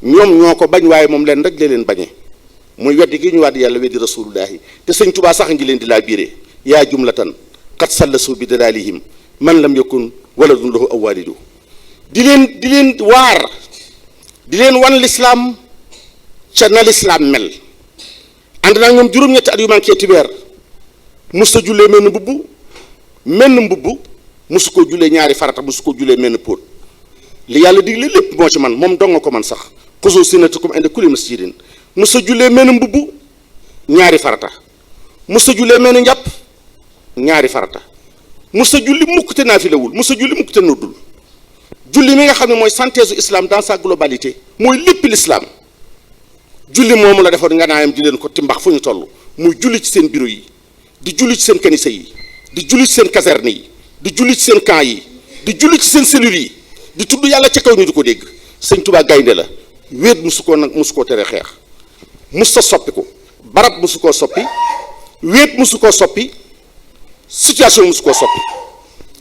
ñoom ñoo ko bañ waaye moom leen rek la leen bañe muy weddi gi ñu wàddi yàlla weddi rasulullahi te sëñ Tubaa sax ngi leen di laa biire yaa jumlatan qad sallasu bi dalaalihim man lam yakun waladun lahu aw walidu di leen waar di leen wan lislaam ca na lislaam mel ànd naa ñoom juróom-ñetti at yu manqué ti weer musta jullee menn mbubb musu ko jullee ñaari farata musu ko jullee menn póot li yàlla digle lépp moo ci man moom dong nga ko man sax xuzu zinatakum inda kulli masjidin musa jullee menn mbubb ñaari farata musa jullee menn njàpp ñaari farata musa julli mukk te naafilawul musa julli mukk te noddul julli mi nga xam ne mooy synthèse u islam dans sa globalité mooy lépp l'islam julli moomu la defoon nga naayam di leen ko timbax fu ñu toll muy julli ci seen bureau yi di julli ci seen kanisa yi di julli ci seen caserne yi di julli ci seen camp yi di julli ci seen cellules yi di tudd yàlla ca kaw ñu di ko dégg sëñ Tuubaa gaynde la wéet musu koo tere xeex mus sa soppi ko barab musu koo soppi wéet musu koo soppi situation musu koo soppi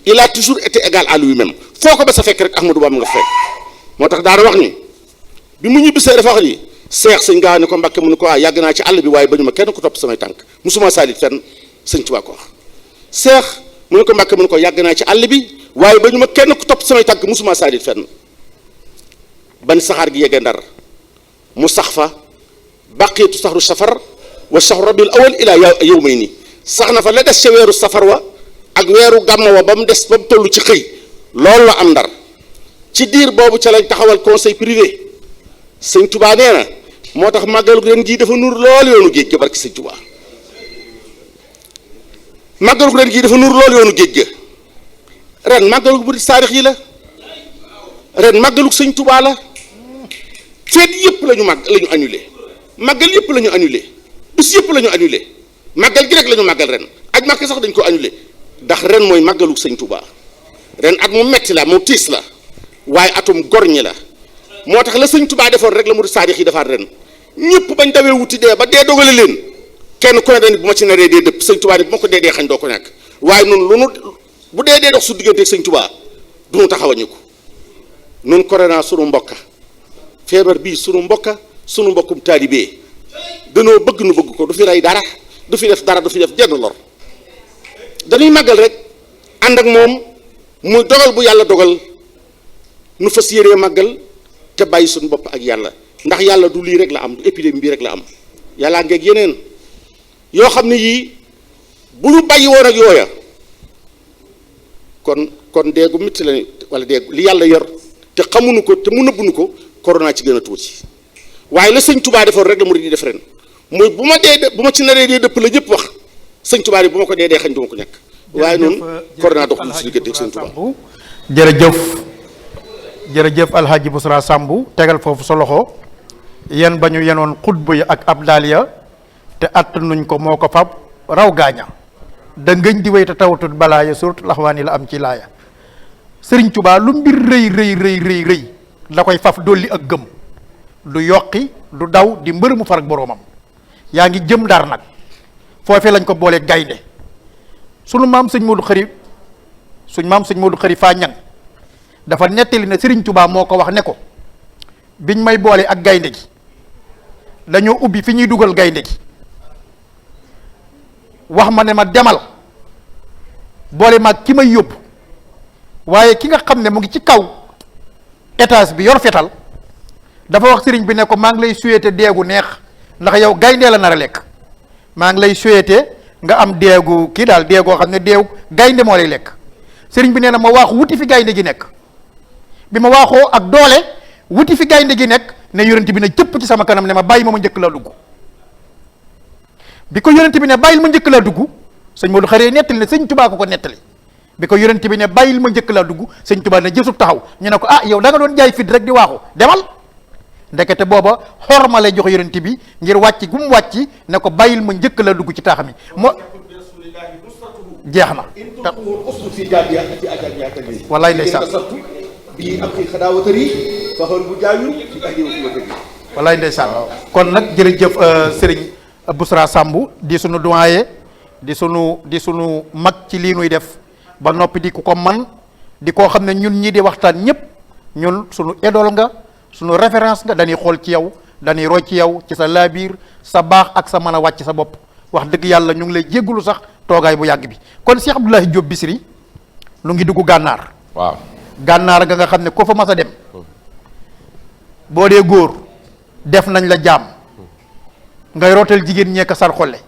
il a toujours été égal à lui-même foo ko ba sa fekk rek Ahmadou Bamba nga fekk moo tax daana wax ni bi mu ñibbisee dafa wax ni seex sëñ gaa ne ko Mbàkke mu ne ko yàgg naa ci àll bi waaye ba ñu ma kenn ko topp samay tànk musuma saalit fenn sëñ Tuubaa ko wax seex mu ne ko Mbàkke mu ne ko yàgg naa ci àll bi waaye ba ñu ma kenn ko topp samay tànk musuma saalit fenn ban saxaar gi yeggee Ndar mu sax fa baqiitu saxru safar wa saxru rabiul awal ila yawmayni sax na fa la des ca weeru safar wa ak weeru gàmm wa ba mu des ba mu toll ci xëy loolu la am Ndar ci diir boobu ca lañ taxawal conseil privé sëñ Tuubaa nee na moo tax màggalu ren gii dafa nur lool yoonu géej ga barki sëñ Tuubaa màggalu ren gii dafa nur lool yoonu géej ga ren màggalu bu saarix yi la ren màggalu sëñ Tuubaa la feet yëpp la ñu annulé màggal yëpp la ñu annulé bis yëpp la ñu annulé màggal gi rek la ñu màggal ren aj màkk sax dañ ko annulé ndax ren mooy màggalu sëñ Tuubaa ren at mu metti la mu tiis la waaye atum gor ñi la moo tax la sëñ Tuubaa defoon rek la mu saadix yi defaat ren ñëpp bañ dawee wuti dee ba dee dogale leen kenn ku ne dañ bu ma ci naree dee dëpp sëñ Tuubaa ni bu ma ko dee xañ doo ko nekk waaye noonu lu nu bu dee dox su digganteeg sëñ Tuubaa du nu taxawañu ko noonu corona sunu mbokka feebar bii sunu mbokka sunu mbokkum taalibee danoo bëgg nu bëgg ko du fi rey dara du fi def dara du fi def jenn lor dañuy màggal rek ànd ak moom muy dogal bu yàlla dogal nu fas yéree màggal te bàyyi suñu bopp ak yàlla ndax yàlla du lii rek la am du épidémie bi rek la am yàllaa ngeeg yeneen yoo xam ne yii bu ñu bàyyi woon ak yooya kon deegu mitti la wala deegu li yàlla yor te xamuñu ko te mu nëbbuñu ko corona ci gën a tuuti waaye la sëñ Tuubaa defoon rek la mu di def ren mooy bu ma ci naree dee dëpp la ñëpp wax sëñ Tuubaa yi bu ma ko dee xañ du ma ko ñàkk waaye noonu corona doxul si diggante ak sëñ Tuubaa jërëjëf alxaaji Busra Sambu tegal foofu sa loxo yen ba ñu yenoon xutba yi ak ab daal ya te att nuñ ko moo ko fab raw gaaña da ngëñ di wéy te tawatut balaa ya surtout laxwaani la am ci laaya sëriñ Tuubaa lu mbir rëy da koy faf dolli ak gëm du yokki du daw di mbër mu far ak boroomam yaa ngi jëm Ndar nag foofee lañ ko boolee gaynde sunu maam sëñ Modou Khari faa ñang dafa nettali ne Sëriñ Tuubaa moo ko wax ne ko biñ may boole ak gaynde gi dañoo ubbi fi ñuy dugal gaynde gi wax ma ne ma demal boole maag ki may yóbbu waaye ki nga xam ne mu ngi ci kaw étage bi yor fetal dafa wax sëriñ bi ne ko maa ngi lay souhaité deegu neex ndax yow gaynde la nar a lekk maa ngi lay souhaité nga am deegu kii daal deegoo xam ne deegu gaynde moo lay lekk sëriñ bi nee na ma waaxu wuti fi gaynde gi nekk bi ma waaxoo ak doole wuti fi gaynde gi nekk ne yonent bi ne cëpp ci sama kanam ne ma bàyyi ma njëkk laa dugg bi ko yonent bi ne bàyyil ma njëkk laa dugg sëñ Modou Xaree nettali ne sëñ Tuubaa ko nettali bi ko yonent bi ne bàyyil ma njëkk laa dugg sëñ Tuubaa ne jësub taxaw ñu ne ko ah yow da nga doon jaay fit rek di waaxu demal ndekete booba xorma lay jox yonent bi ngir wàcc gu mu wàcc ne ko bàyyil ma njëkk laa dugg ci taax mi jeex na wallaay ndeysaan wallaay ndeysaan kon nag jërëjëf Serigne Bousra Samb di sunu doyen di sunu mag ci lii nuy def ba noppi di ku ko man di koo xam ne ñun ñii di waxtaan ñëpp ñun sunu idole nga sunu référence nga dañuy xool ci yow dañuy roy ci yow ci sa laabiir sa baax ak sa mën a wàcc sa bopp wax dëgg yàlla ñu ngi lay jéggulu sax toogaay bu yàgg bi kon Cheikh Abdoulaye Diop Bichri nu ngi dugg gànnaar. waaw gànnaar nga xam ne ko fa mas a dem boo dee góor def nañ la jaam ngay rooteel jigéen ñeek sar xolle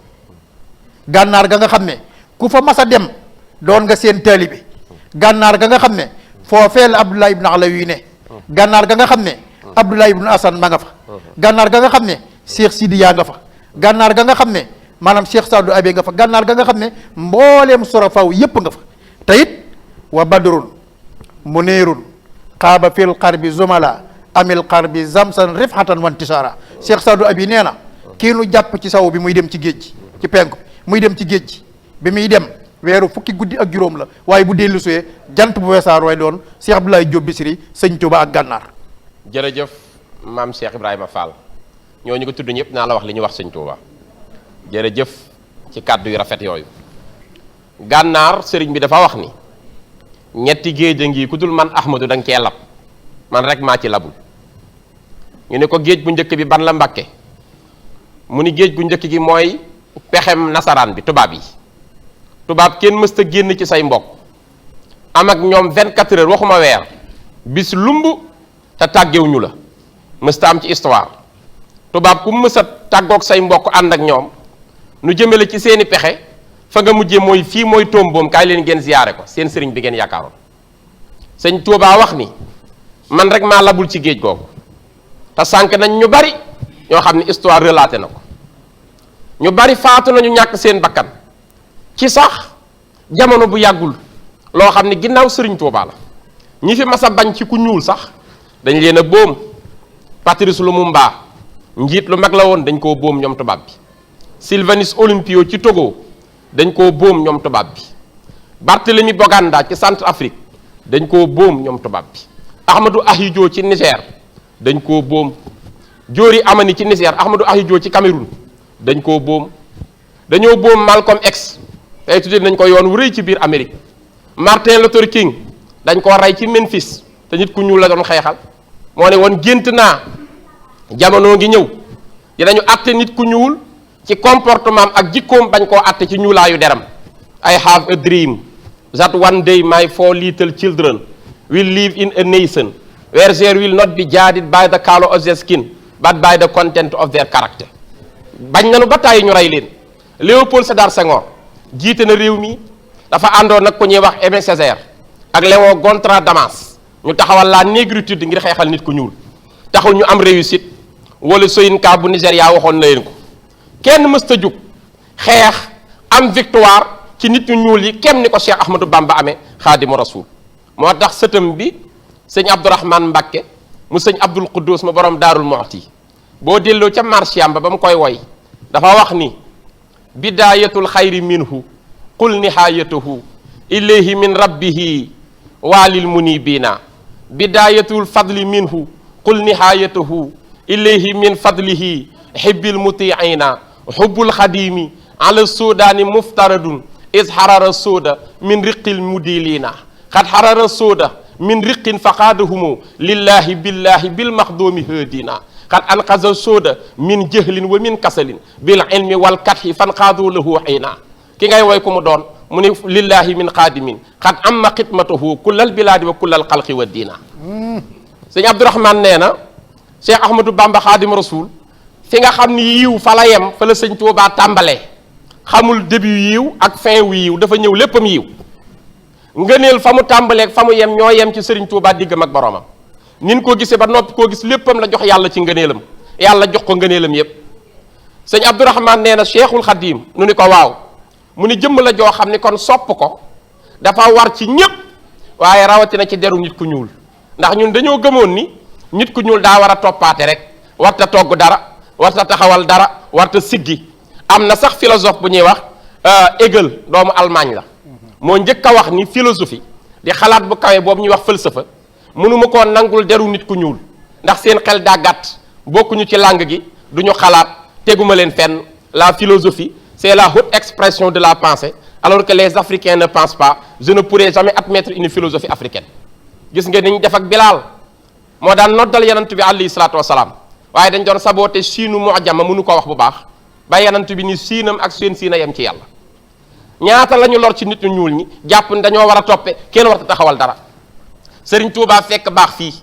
gànnaar ga nga xam ne ku fa mas a dem doon nga seen taalibe gànnaar ga nga xam ne foofee la Abdoulaye ibn Alawi ne gànnaar ga nga xam ne Abdoulaye ibn Assane ma nga fa gànnaar ga nga xam ne Cheikh Sidiya nga fa gànnaar ga nga xam ne maanaam Cheikh Sadou Abe nga fa gànnaar ga nga xam ne mbooleem sorofaw yépp nga fa te it wa badrun munirun xaaba fil xarbi zumala amil xarbi zamsan rifhatan wantisara Cheikh Sadou Abi nee na kii nu jàpp ci saw bi muy dem ci géej gi ci penku muy dem ci géej gi bi muy dem weeru fukki guddi ak juróom la waaye bu dellu suyee jant bu weesaar way doon Cheikh Abdoulaye Diop Bichri sëñ Touba ak gànnaar. jërëjëf maam Cheikh Ibrahima Fall ñooñu ko tudd ñëpp naa la wax li ñu wax sëñ Touba jërëjëf ci kàddu yu rafet yooyu. gànnaar sëriñ bi dafa wax ni ñetti géej a ngi ku dul man Ahmadou da nga cee lab man rek maa ci labul ñu ne ko géej bu njëkk bi ban la Mbàkke mu ni géej gu njëkk gi mooy pexem nasaraan bi tubaab yi tubaab kenn mësta génn ci say mbokk am ak ñoom 24 heures waxuma weer bis lumb te tàggewuñu la mësta am ci histoire tubaab ku mës a tàggoog say mbokk ànd ak ñoom nu jëmale ci seeni pexe fa nga mujjee mooy fii mooy tomboom kaay leen ngeen ziyaare ko seen sëriñ bi ngeen yaakaaroon sëñ Tuubaa wax ni man rek maa labul ci géej googu te sànq nañ ñu bari ñoo xam ne histoire relaté na ko ñu bari faatu nañu ñàkk seen bakkan ci sax jamono bu yàggul loo xam ne ginnaaw sëriñ Tuubaa la ñi fi mas a bañ ci ku ñuul sax dañ leen a boom Patrice Lumumba njiit lu mag la woon dañ koo boom ñoom tubaab bi Sylvanus Olympio ci Togo dañ koo boom ñoom tubaab bi Barthélemy Boganda ci Centrafrique dañ koo boom ñoom tubaab bi Ahmadou Ahidjo ci Niger dañ koo boom Diori Amani ci Niger Ahmadou Ahidjo ci Cameroun dañ koo boom dañoo boom Malcolm X tey tuddee nañ ko yoon wu rëy ci biir Amérique Martin Luther King dañ koo rey ci Memphis te nit ku ñuul la doon xeexal moo ne woon gént naa jamono ngi ñëw dinañu àtte nit ku ñuul ci comportement ak jikkoom bañ koo àtte ci ñuulaayu deram I have a dream that one day my 4 little children will live in a nation where there will not be judged by the color of their skin but by the content of their character. bañ nañu ba tàyyi ñu rey leen Léopold Sédar Senghor jiite na réew mi dafa àndoon nag ko ñuy wax Aimé Césaire ak Léon Gontran Damas ñu taxawal la négritude ngir xeexal nit ku ñuul taxul ñu am réussite wala Soyinka bu Nigéria waxoon na leen ko kenn mësta jug xeex am victoire ci nit ñu ñuul yi kem ni ko Cheikh Ahmadou Bamba amee Xaadimu Rasuul moo tax sëtam bi sëñ Abdourahmane Mbakke mu sëñ Abdul Quddus ma borom Daarul Muxti boo delloo ca marsiyaam ba mu koy woy dafa wax ni bidayatul xayri minhu qul nihayatuhu ilayhi min rabbihi waalil munibina bidayatul fadli minhu qul nihayatuhu ilayhi min fadlihi xibbil mutiina xubbul xadimi ala suudaani muftaradun is xarara sooda min riqil mudilina xad xarara sooda min riqin faqaadahumu lillahi billahi bilmaxdoomi hëdina xad anqaza sooda min jëhlin wa min kasalin bil ilmi wal katxi fanqaadoo lahu xiina ki ngay woy ku mu doon mu ni lillahi min xaadimin xad amma xidmatahu kullal bilaadi wa kullal xalqi wa diina sëñ Abdourahmane nee na Cheikh Ahmadou Bamba Xaadim Rasul fi nga xam ni yiw fa la yem fa la sëñ Tuubaa tàmbalee xamul début yiw ak fin wu yiw dafa ñëw léppam yiw ngëneel fa mu tàmbaleeg fa mu yem ñoo yem ci sëriñ Tuubaa diggam ak boromam nin ko gisee ba noppi koo gis léppam la jox yàlla ci ngëneelam yàlla jox ko ngëneelam yépp sëñ Abdourahmane nee na Cheikhul Xadim nu ni ko waaw mu ni jëmm la joo xam ni kon sopp ko dafa war ci ñépp waaye rawatina ci deru nit ku ñuul ndax ñun dañoo gëmoon ni nit ku ñuul daa war a toppaate rek warta togg dara warta taxawal dara warta siggi am na sax philosophe bu ñuy wax Hegel doomu Allemagne la moo njëkk a wax ni philosophie di xalaat bu kawe boobu ñuy wax falsafa mënuma koo nangul deru nit ku ñuul ndax seen xel daa gàtt bokkuñu ci langue gi duñu xalaat teguma leen fenn la philosophie c'est la haute expression de la pensée alors que les Africains ne pensent pas je ne pourrai jamais admettre une philosophie africaine gis nga ni ñu def ak Bilaal moo daan noddal yenant bi alayhi salaatu wasalaam waaye dañ doon saboote siinu mu'jama mënu ko wax bu baax ba yenant bi ni siinam ak seen siina yem ci yàlla ñaata la ñu lor ci nit ñu ñuul ñi jàpp ni dañoo war a toppe kenn warta taxawal dara Sëriñ Tuubaa fekk baax fii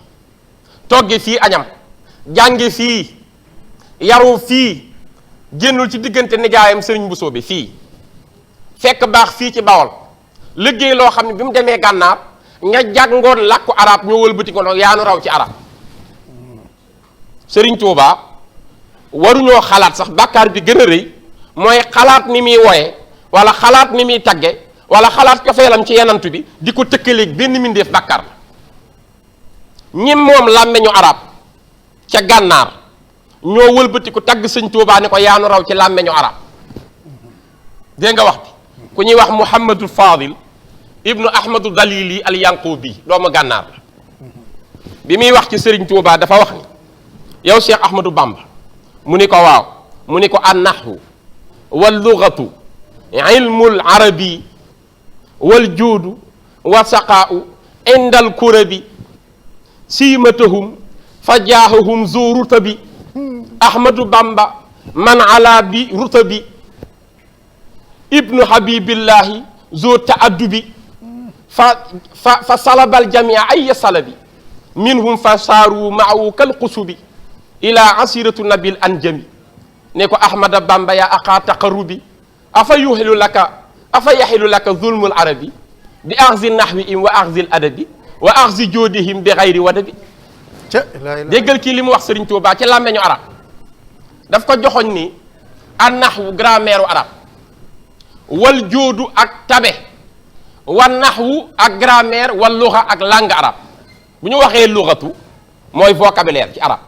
togge fii añam jànge fii yaru fii génnul ci diggante nijaayam Sëriñ Bousso bi fii fekk baax fii ci Bawol liggéey loo xam ne bi mu demee gànnaar nga jàngoon làkku arab ñoo wëlbati ko yaanu raw ci arab Sëriñ Tuubaa waruñoo xalaat sax bàkkaar bi gën a rëy mooy xalaat ni muy woye wala xalaat ni muy tagge wala xalaat cofeelam ci yenantu bi di ko tëkkaleeg benn mbindeef bàkkaar la ñim moom làmmeñu arab ca gànnaar ñoo wëlbati ko tagg Sëñ Tuubaa ne ko yaanu raw ci làmmeñu arab dégg nga wax bi ku ñuy wax Muhammadul Fadil ibnu Ahmadu Dalili al Yanqubi doomu gànnaar la bi muy wax ci Sëriñ Tuubaa dafa wax ni yow Cheikh Ahmadou Bamba mu ni ko waaw mu ni ko an nahwu wal lughatu ilmul arabi wal juudu wa saqaa'u indal kurabi siimatahum fa jaahahum zu rutabi Ahmadou Bamba man ala bi rutabi ibnu habibillahi zu taaddubi fa salabal jamia ay salabi minhum fa saaru maahu kal qusubi ila asiratu nabil anjami ne ko Ahmada Bamba ya aqaa taqarrubi afa yuhilu laka afa yahilu laka zulmul arabi bi axzi nahwihim wa axzi adabi wa axzi joodihim bi xayri wadabi déggal kii li mu wax Sëriñ Tuubaa ci làmmeñu arab daf ko joxoñ ni an nahwu grammaire arab wal joodu ak tabe wan nahwu ak grammaire wal luxa ak langue arab bu ñu waxee luxatu mooy vocabulaire ci arab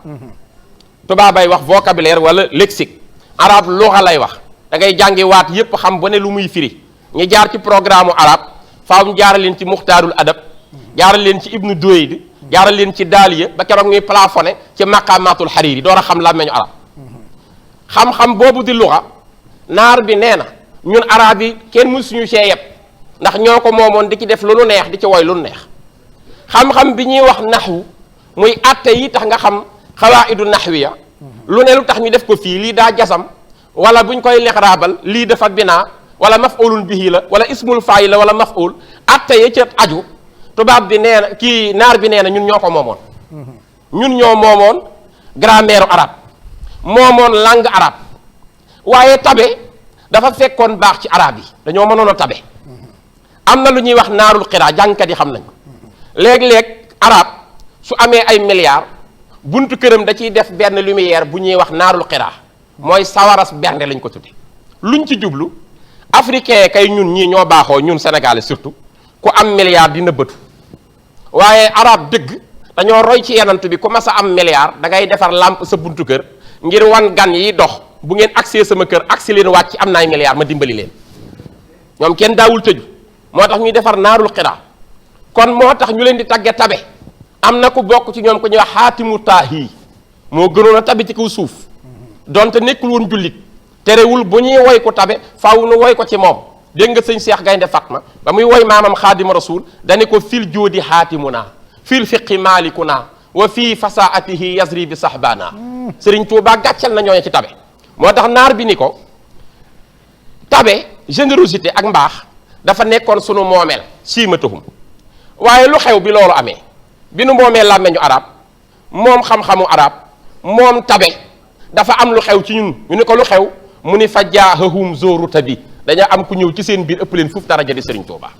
tubaabay wax vocabulaire wala lexique arab luxa lay wax da ngay jàngi waat yépp xam ba ne lu muy firi ñu jaar ci programme arab faaw ñu jaaral leen ci muxtaarul adab jaaral leen ci ibnu Duwayd jaaral leen ci daaliya ba keroog ñuy plafonné ci maqamatul xariri door a xam làmmeñu arab xam-xam boobu di luxa naar bi nee na ñun arab yi kenn mësuñu see yeb ndax ñoo ko moomoon di ci def lu nu neex di ci woy lu nu neex xam-xam bi ñuy wax naxwu muy atte yi tax nga xam xawaidu naxwiya lu ne lu tax ñu def ko fii lii daa jasam wala buñ koy lexraabal lii dafa binaa wala maf'ulun bihi la wala ismul faayil la wala maf'ul atte ya ca aju tubaab bi nee na kii naar bi nee na ñun ñoo ko moomoon ñun ñoo moomoon grammaire arabe moomoon langue arabe waaye tabe dafa fekkoon baax ci arabe yi dañoo mënoon a tabe am na lu ñuy wax naarul xiraa jàngkat yi xam nañ léeg-léeg arabe su amee ay milliards buntu këram da ciy def benn lumière bu ñuy wax naarul xiraa mooy sawaras bernde lañ ko tudde luñ ci jublu africain kay ñun ñii ñoo baaxoo ñun sénégalais surtout ku am milliard dina bëtu waaye arab dëgg dañoo roy ci yenant bi ku mas a am milliard da ngay defar lampe sa buntu kër ngir wan gan yi dox bu ngeen accès sama kër accès leen wàcc am naay milliard ma dimbali leen ñoom kenn daawul tëju moo tax ñuy defar naarul xiraa kon moo tax ñu leen di tagge tabe am na ku bokk ci ñoom ku ñuy wax xaatimu taahi moo gënoon a tabe ci kaw suuf donte nekkul woon jullit terewul bu ñuy woy ko tabe faaw nu woy ko ci moom dégg nga sëñ Cheikh Gaynde Fatma ba muy woy maamam xaadima rasul dani ko fil joodi xaatimuna fil fiqi malikuna wa fii fasaatihi yazri bi sahbana Sëriñ Tuubaa gàccal na ñooñu ci tabe moo tax naar bi ni ko tabe générosité ak mbaax dafa nekkoon sunu moomeel siimatahum waaye lu xew bi loolu amee bi nu moomee làmmeñu arab moom xam-xamu arab moom tabe dafa am lu xew ci ñun ñu ni ko lu xew mu ni fa jaahahum zoruta bi dañoo am ku ñëw ci seen biir ëpp leen foofu daraja di Sëriñ Tuubaa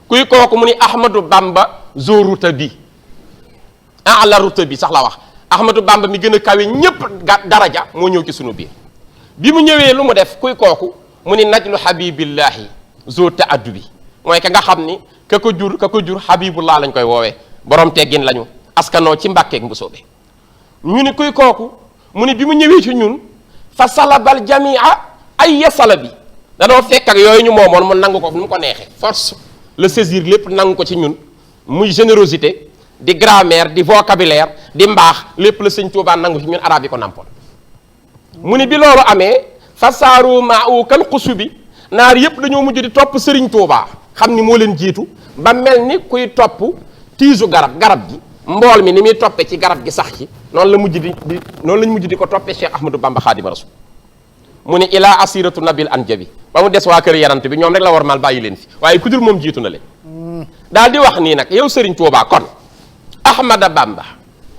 kuy kooku mu ni Ahmadou Bamba zoruta bi la ruta bi sax la wax Ahmadou Bamba mi gën a kawe ñépp daraja moo ñëw ci sunu biir bi mu ñëwee lu mu def kuy kooku mu ni najlu habibillahi zo taaddubi mooy ka nga xam ni ka ko jur habibullah lañ koy woowee borom teggin lañu askanoo ci mbàkkeeg mbusoobe ñu ni kuy kooku mu ni bi mu ñëwee ci ñun fa salabal jamia ay yasala bi danoo fekk ak yooyu ñu moomoon mu nangu ko nu mu ko neexee force le saisir lépp nangu ko ci ñun muy générosité di grammaire di vocabulaire di mbaax lépp la sëñ Tuubaa nangu ci ñun arab yi ko nampoon mu ni bi loolu amee fa saaru maa u kal xusu bi naar yépp dañoo mujj di topp sëriñ Tuubaa xam ni moo leen jiitu ba mel ni kuy topp tiisu garab gi mbool mi ni muy toppee ci garab gi sax ci noonu lañ mujj di ko toppee Cheikh Ahmadou Bamba Xaadimu Rasuul mu ni ilaa asiratu nabil anjabi ba mu des waa kër yanant bi ñoom rek la war mal bàyyi leen fi waaye ku dul moom jiitu na leen daal di wax nii nag yow sëriñ Tuubaa kon Ahmada Bamba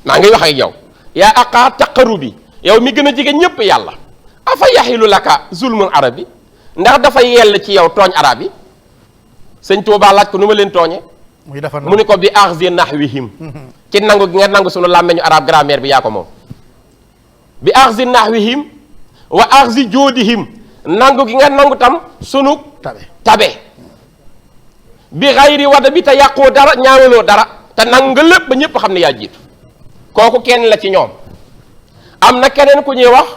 maa ngi wax ak yow yaa aqaa taqaru bi yow mi gën a jege ñépp yàlla afa yaxilu laka zulmul arabi ndax dafa yell ci yow tooñ arab yi sëñ Tuubaa laaj ko nu ma leen tooñe mu ni ko bi axzi nahwihim ci nangu gi nga nangu sunu làmmeñu arab grammaire bi yaa ko moom bi axzi nahwihim wa axzi joodihim nangu gi nga nangu tam sunu tabe bi xayri wada bi te yàqoo dara ñaawaloo dara te nangu nga lépp ba ñépp xam ne yaa jiitu kooku kenn la ci ñoom am na keneen ku ñuy wax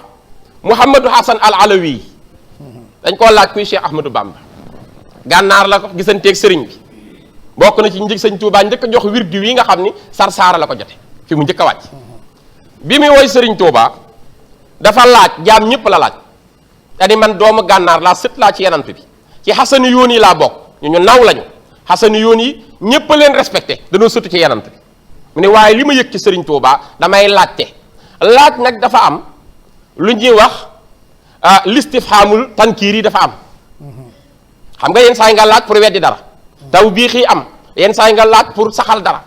Mouhamadou Hassan al Alawi dañ koo laaj kuy Cheikh Ahmadou Bamba gànnaar la ko gisanteeg sëriñ bi bokk na ci njëg sëñ Tuubaa njëkk a jox wirdu wi nga xam ni Sarsara la ko jote fi mu njëkk a wàcc bi muy woy sëriñ Tuubaa dafa laaj jaam ñëpp la laaj dani man doomu gànnaar laa sët laa ci yenant bi ci xasani yoon yi laa bokk ñu naw lañu xasani yoon yi ñëpp leen respecté danoo sëtu ci yenant bi mu ne waaye li ma yëg ci sëriñ Tuubaa damay laajte laaj nag dafa am lu ñuy wax listifhaamul tankiir yi dafa am xam nga yenn saa yi nga laaj pour weddi dara taw bii xii am yenn saa yi nga laaj pour saxal dara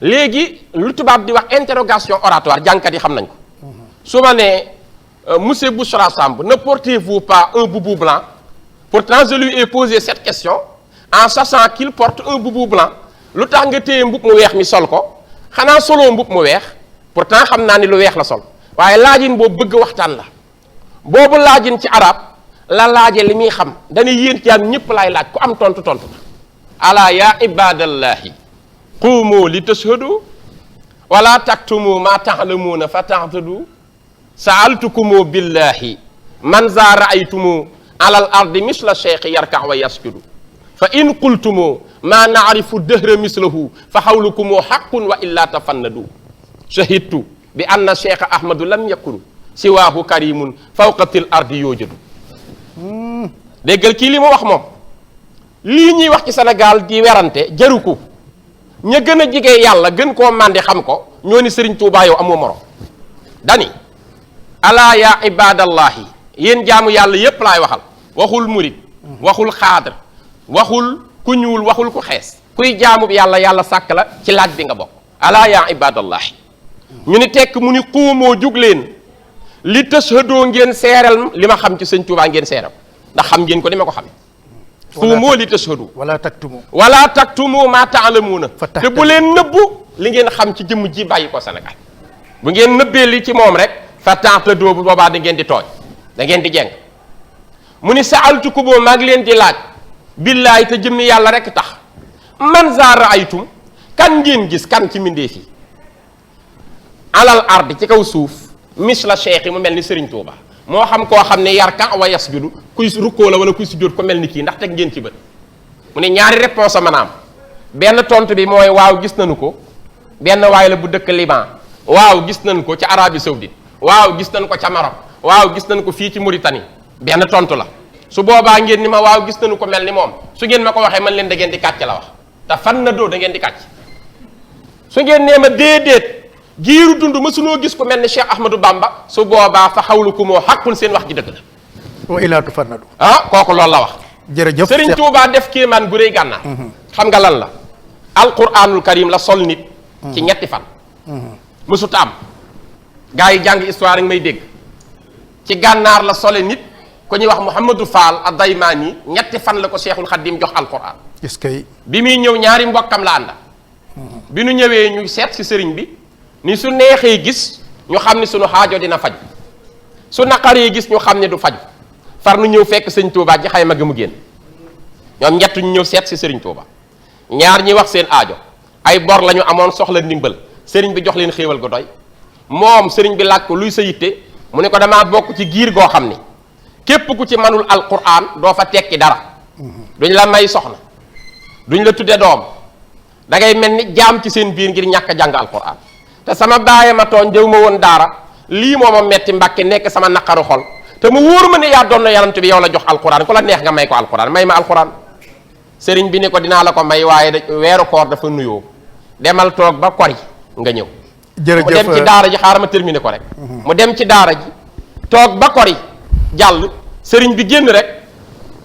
léegi lu tubaab di wax interrogation oratoire jànkat yi xam nañ ko su ma nee monsieur Bouchra Samb ne portez-vous pas un boubou blanc pourtant je lui ai posé cette question en sachant qu'il porte un boubou blanc lu tax nga téye mbub mu weex mi sol ko xanaa soloo mbub mu weex pourtant xam naa ni lu weex la sol waaye laajin boobu bëgg waxtaan la boobu laajin ci arab la laaje li muy xam dañuy yéen ci am ñëpp laay laaj ku am tontu tontu la ala ya ibadallahi qumu li tashhadu wala taktumu ma ta'lamuna fa ta'tadu sa'altukumu billahi man za ra'aytumu ala al ardi misla cheikh yarka wa yasjudu fa in qultumu ma na'rifu dahra mislahu fa hawlukumu haqqun wa illa tafannadu shahidtu bi anna cheikh ahmadu lam yakun siwaahu karimun fawqatil ardi yujadu déggal kii li mu wax moom lii ñuy wax ci Sénégal di werante jaru ko ña gën a jige yàlla gën koo màndi xam ko ñoo ni Sëriñ Tuubaa yow amoo morom dani alaa ya ibadallahi yéen jaamu yàlla yépp laay waxal waxul murit waxul xaadar waxul ku ñuul waxul ku xees kuy jaamu yàlla yàlla sàkk la ci laaj bi nga bokk alaa ya ibadallahi ñu ni tekk mu ni xuumoo jug leen li tashhadoo ngeen seeral li ma xam ci Sëñ Tuubaa ngeen seeral ndax xam ngeen ko ni ma ko xamee xuumoo li tashhadu wala taktumu ma ta'lamuuna te bu leen nëbbu li ngeen xam ci jëmm ji bàyyi ko Sénégal bu ngeen nëbbee li ci moom rek fa ta'tadoo bu boobaa da ngeen di tooñ da ngeen di jeng mu ni sa'altukum maa ngi leen di laaj billaay te jëmmi yàlla rek tax man za ra'aytum kan ngeen gis kan ci mbindeef yi alal ardi ci kaw suuf misla cheikh yi mu mel ni Serigne Touba moo xam koo xam ne yarka wa yasjudu kuy rukkoo la wala kuy sujjóot ko mel ni kii ndax teg ngeen ci bët mu ne ñaari réponse a maanaam benn tontu bi mooy waaw gis nañu ko benn waay la bu dëkk Liban waaw gis nañu ko ca Arabie Saoudite waaw gis nañu ko ca Maroc waaw gis nañu ko fii ci Mauritanie benn tontu la su boobaa ngeen ni ma waaw gis nañu ko mel ni moom su ngeen ma ko waxee man leen da ngeen di kàcc la wax te fan na doo da ngeen di kàcc su ngeen nee ma déedéet giiru dund mësunoo gis ko mel ni Cheikh Ahmadou Bamba su boobaa fa xawlu ku moo xàqul seen wax ji dëgg la wa ilaa tufannadu kooku loolu la wax jërëjëf Serigne Touba def kéemaan gu rëy gànnaar xam nga lan la alquranul karim la sol nit ci ñetti fan mësut am gars yi jàng histoire nga may dégg ci gànnaar la sole nit ku ñuy wax Mouhamadou Fall ad-Daymaani ñetti fan la ko Cheikhul Khadim jox alquran est-ce que bi muy ñëw ñaari mbokkam la ànda bi nu ñëwee ñu seet si sëriñ bi ni su neexee gis ñu xam ni sunu xaajo dina faj su naqaree gis ñu xam ne du faj far nu ñëw fekk sëñ Touba ci xayma gi mu génn ñoom ñett ñu ñëw seet si sëriñ Touba ñaar ñi wax seen aajo ay bor la ñu amoon soxla ndimbal sëriñ bi jox leen xéewal gu doy moom sëriñ bi laaj ko luy sa yitte mu ne ko damaa bokk ci giir goo xam ni képp ku ci manul alquran doo fa tekki dara duñ la may soxna duñ la tudde doom da ngay mel ni jaam ci seen biir ngir ñàkk a jàng alquran te sama baay ma tooñ jëw ma woon daara lii moo ma metti Mbàkke nekk sama naqaru xol te mu wóor ma ne yaa doon na yonent bi yow la jox alquran ku la neex nga may ko alquran may ma alquran sëriñ bi ni ko dinaa la ko may waaye weeru koor dafa nuyoo demal toog ba kori nga ñëw jërëjëf mu dem ci daara ji xaaral ma terminer ko rek mu dem ci daara ji toog ba kori jàll sëriñ bi génn rek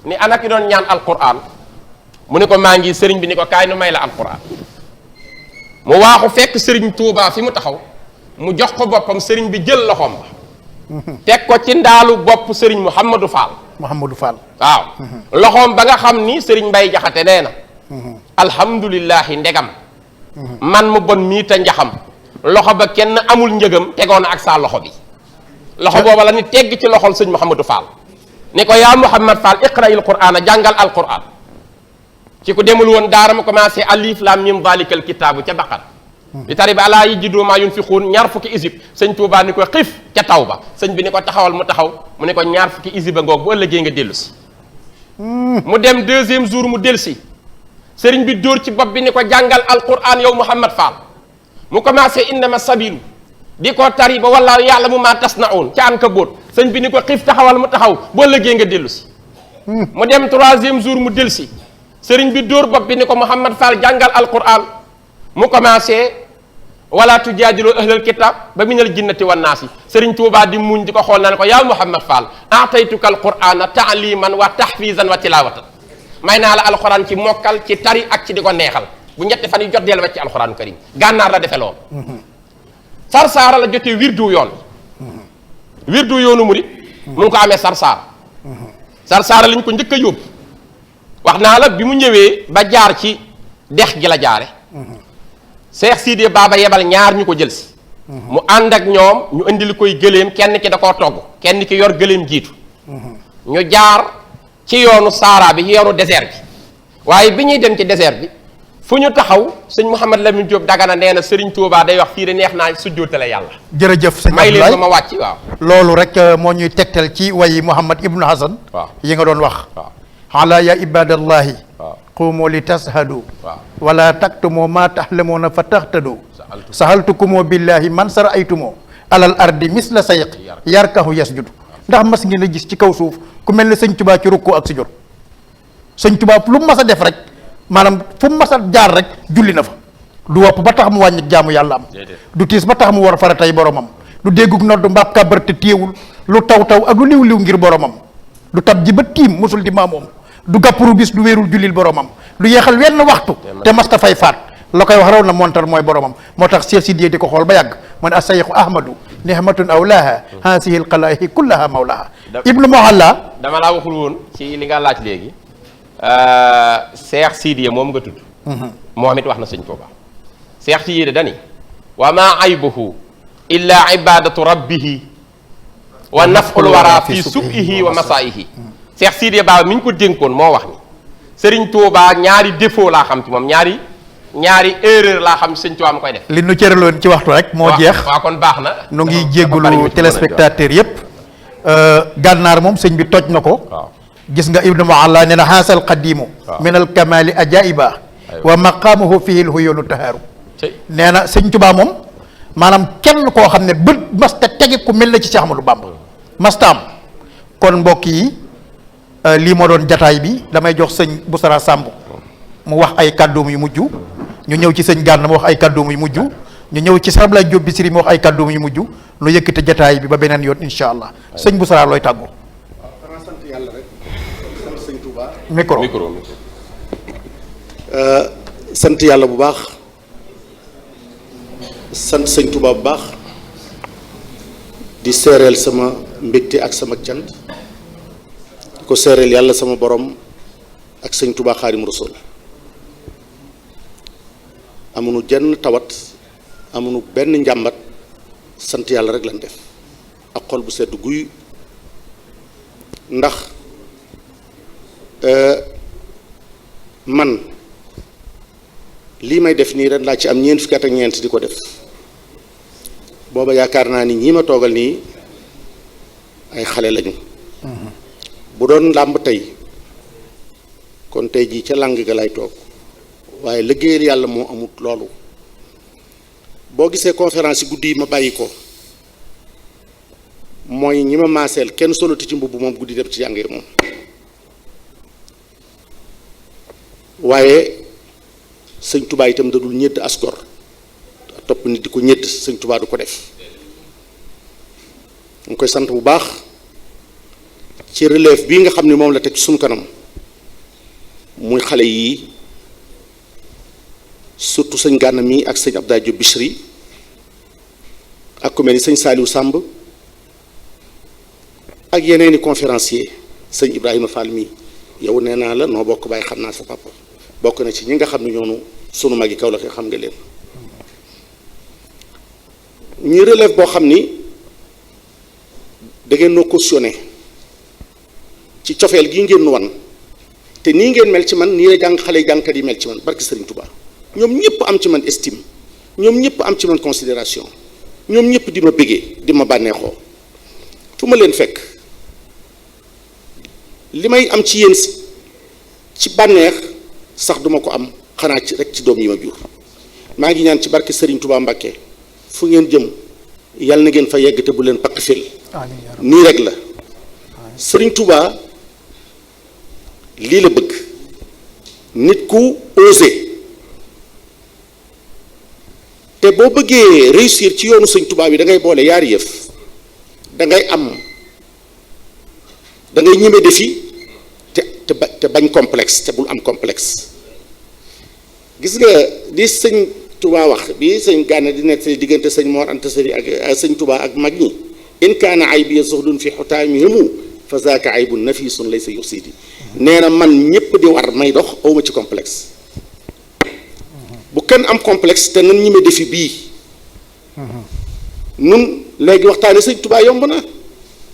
ni ana ki doon ñaan alquran mu ne ko maa ngi sëriñ bi ni ko kaay nu may la alquran mu waaxu fekk sëriñ Touba fi mu taxaw mu jox ko boppam sëriñ bi jël loxoom ba teg ko ci ndaalu bopp sëriñ Mouhamadou Fall waaw loxoom ba nga xam ni sëriñ Mbay Jaxate nee na alhamdulillahi ndegam man mu bon mii ta njaxam loxo ba kenn amul njëgam tegoon ak saa loxo bi loxo booba la ni tegg ci loxol sëñ Mouhamadou Fall ni ko yaa Mouhamad Fall iqra'il qur'ana jàngal alquran ci ku demul woon daara ma commencé alif lam mim zalikal kitaabu ca baqar bi tari ba alaa yajidu ma yunfiquun ñaar fukki isib sëñ Touba ni ko xif ca taw ba sëñ bi ni ko taxawal mu taxaw mu ne ko ñaar fukki isib a ngoog bu ëllëgee nga dellu si mu dem deuxième jour mu dellu si sëriñ bi dóor ci bopp bi ni ko jàngal alquran yow Mouhamad Fall mu commencé innama sabilu di ko tari ba wala yàlla mu maa tas na oon ca an ka bóot sëñ bi ni ko xiif taxawal mu taxaw boo lëggee nga dellu si mu dem troisième jour mu dellu si sëriñ bi dóor bopp bi ni ko Mouhamad Fall jàngal alquran mu commencé wala tujaadilu ahlal kitab ba minal jinnati wan naasi sëriñ Touba di muñ di ko xool na ne ko yaa Mouhamad Fall ataytuka alqurana taaliman wa tahfizan wa tilawatan may naa la alquran ci mokkal ci tari ak ci di ko neexal bu ñetti fan yi jot deel wecc ci alquran karim gànnaar la defe loolu sarsaara la jotee wirdu yoon wirdu yoonu murit mu ngi ko amee sarsaara lañ ko njëkk a yóbbu wax naa la bi mu ñëwee ba jaar ci dex gi la jaare Seex Sidiya Baaba yebal ñaar ñu ko jël si mu ànd ak ñoom ñu indil koy gëléem kenn ki da koo togg kenn ki yor gëléem jiitu ñu jaar ci yoonu saara bi yoonu désert bi waaye bi ñuy dem ci désert bi fu ñu taxaw sëñ Mouhamad Lamine Diop Dagana nee na Serigne Touba day wax fii de neex naa sujjootale yàlla. jërëjëf sëñ may leen Abdoulaye ko ma wàcc waaw. loolu rek moo ñuy tegtal ci wayi Mouhamad Ibnu Hasan waaw yi nga doon wax. waaw ala ya ibadallahi waaw qumu li tashhadu waaw wala taktumu ma tahlamuuna fa tahtadu sahaltukumu billahi man saraytumu alal ardi misla sayq yarkahu yasjudu ndax mas ngeen a gis ci kaw suuf ku mel ne sëñ Touba ci rukkoo ak sujud sëñ Touba lu mu mas a def rek maanaam fu mu mas a jaar rek julli na fa du wopp ba tax mu wàññi jaamu yàlla am du tiis ba tax mu war fara tey boromam du déggug noddu mbaab kàbbar te téewul lu taw taw ak lu liw liw ngir boromam du tab ji ba tiim musul di maamoom du gàppuru bis du wéerul jullil boromam du yeexal wenn waxtu te masta fay faat la koy wax raw na montar mooy boromam moo tax Cheikh Sidiye di ko xool ba yàgg mu ne asayxu ahmadu nihmatun awlaha hasihi alqalaahi kullaha mawlaha ibnu mohalla dama laa waxul woon ci li nga laaj léegi Cheikh Sidiye moom nga tudd moom it wax na sëñ Touba Cheikh Sidiye dani wa ma aybuhu illa ibadatu rabbihi wa naful wara fi subihi wa masaihi Cheikh Sidiye Baba mi ñu ko dénkoon moo wax ni Serigne Touba ñaari défaut laa xam ci moom ñaari erreur laa xam sëñ Touba ma koy def li nu cëraloon ci waxtu rek moo jeex waaw kon baax na nu ngi jéggulu téléspectateur yépp gànnaar moom sëñ bi toj na ko gis nga ibnu mualla nee na xaasal qadimu min al kamali ajaiba wa maqamuhu fihi lhuyulu tahaaru nee na sëñ Touba moom maanaam kenn koo xam ne bët masta tege ku mel na ci Cheikh Ahmadou Bamba masta am kon mbokk yi lii moo doon jataay bi damay jox sëñ Boussara Samb mu wax ay kàddoom yu mujj ñu ñëw ci sëñ Gànn mu wax ay kàddoom yu mujj ñu ñëw ci Sëñ Abdoulaye Diop Bichri mu wax ay kàddoom yu mujj nu yëkkate jataay bi ba beneen yoon insha allah sëñ Boussara looy tàggoo. waaw sant yàlla rek sant sëñ Touba. micro sant yàlla bu baax sant sëñ Touba bu baax di seereel sama mbégte ak sama cant di ko seereel yàlla sama borom ak sëñ Touba Xaadimu Rasuul amuñu jenn tawat amuñu benn njàmbat sant yàlla rek lañ def ak xol bu sedd guy ndax man lii may def nii ren laa ci am ñeent fukki at ak ñeent di ko def booba yaakaar naa ni ñii ma toogal nii ay xale lañu bu doon làmb tey kon tey jii ca làng ga lay toog waaye liggéeyal yàlla moo amut loolu boo gisee conférence yi guddi yi ma bàyyi ko mooy ñi ma maaseel kenn soloti ci mbubb moom guddi dem ci jàng yi moom waaye sëñ Touba itam da dul ñëdd asgor topp nit di ko ñëdd sëñ Touba du ko def ñu koy sant bu baax ci relève bii nga xam ne moom la teg suñ kanam muy xale yii surtout sëñ Gana mi ak sëñ Abdoulaye Diop Bichri ak ku mel ni sëñ Saliou Samb ak yeneeni conférencier sëñ Ibrahima Fall mi yow nee naa la noo bokk bàyyi xam naa sa papa bokk na ci ñi nga xam ne ñoonu sunu mag yi kaw la xam nga leen ñi relève boo xam ni da ngeen noo cautionné ci cofeel gi ngeen nu wan te nii ngeen mel ci man nii la jàng xale jàngkat yi mel ci man barki Sëriñ Touba ñoom ñëpp am ci man estime ñoom ñëpp am ci man considération ñoom ñëpp di ma bëggee di ma bànneexoo fu ma leen fekk li may am ci yéen ci bànneex sax duma ko am xanaa ci rek ci doom yi ma jur maa ngi ñaan ci barke Sëriñ Touba Mbàkke fu ngeen jëm yàlla na ngeen fa yegg te bu leen pakk fil nii rek la Sëriñ Touba lii la bëgg nit ku osé te boo bëggee réussir ci yoonu Sëñ Touba bi da ngay boole yaari yëf da ngay ñeme défi te bañ complexe te bul am complexe gis nga di Sëñ Touba wax bi Sëñ Gana di nekk diggante Sëñ Mor Anta Sali ak Sëñ Touba ak mag ñi in kaana aybi zuhdun fi xutaamihimu fa zaaka aybun nafisun laysa yursidi nee na man ñëpp di war may dox awma ci complexe bu kenn am complexe te nan ñime defi bii nun léegi waxtaane Sëñ Touba yomb na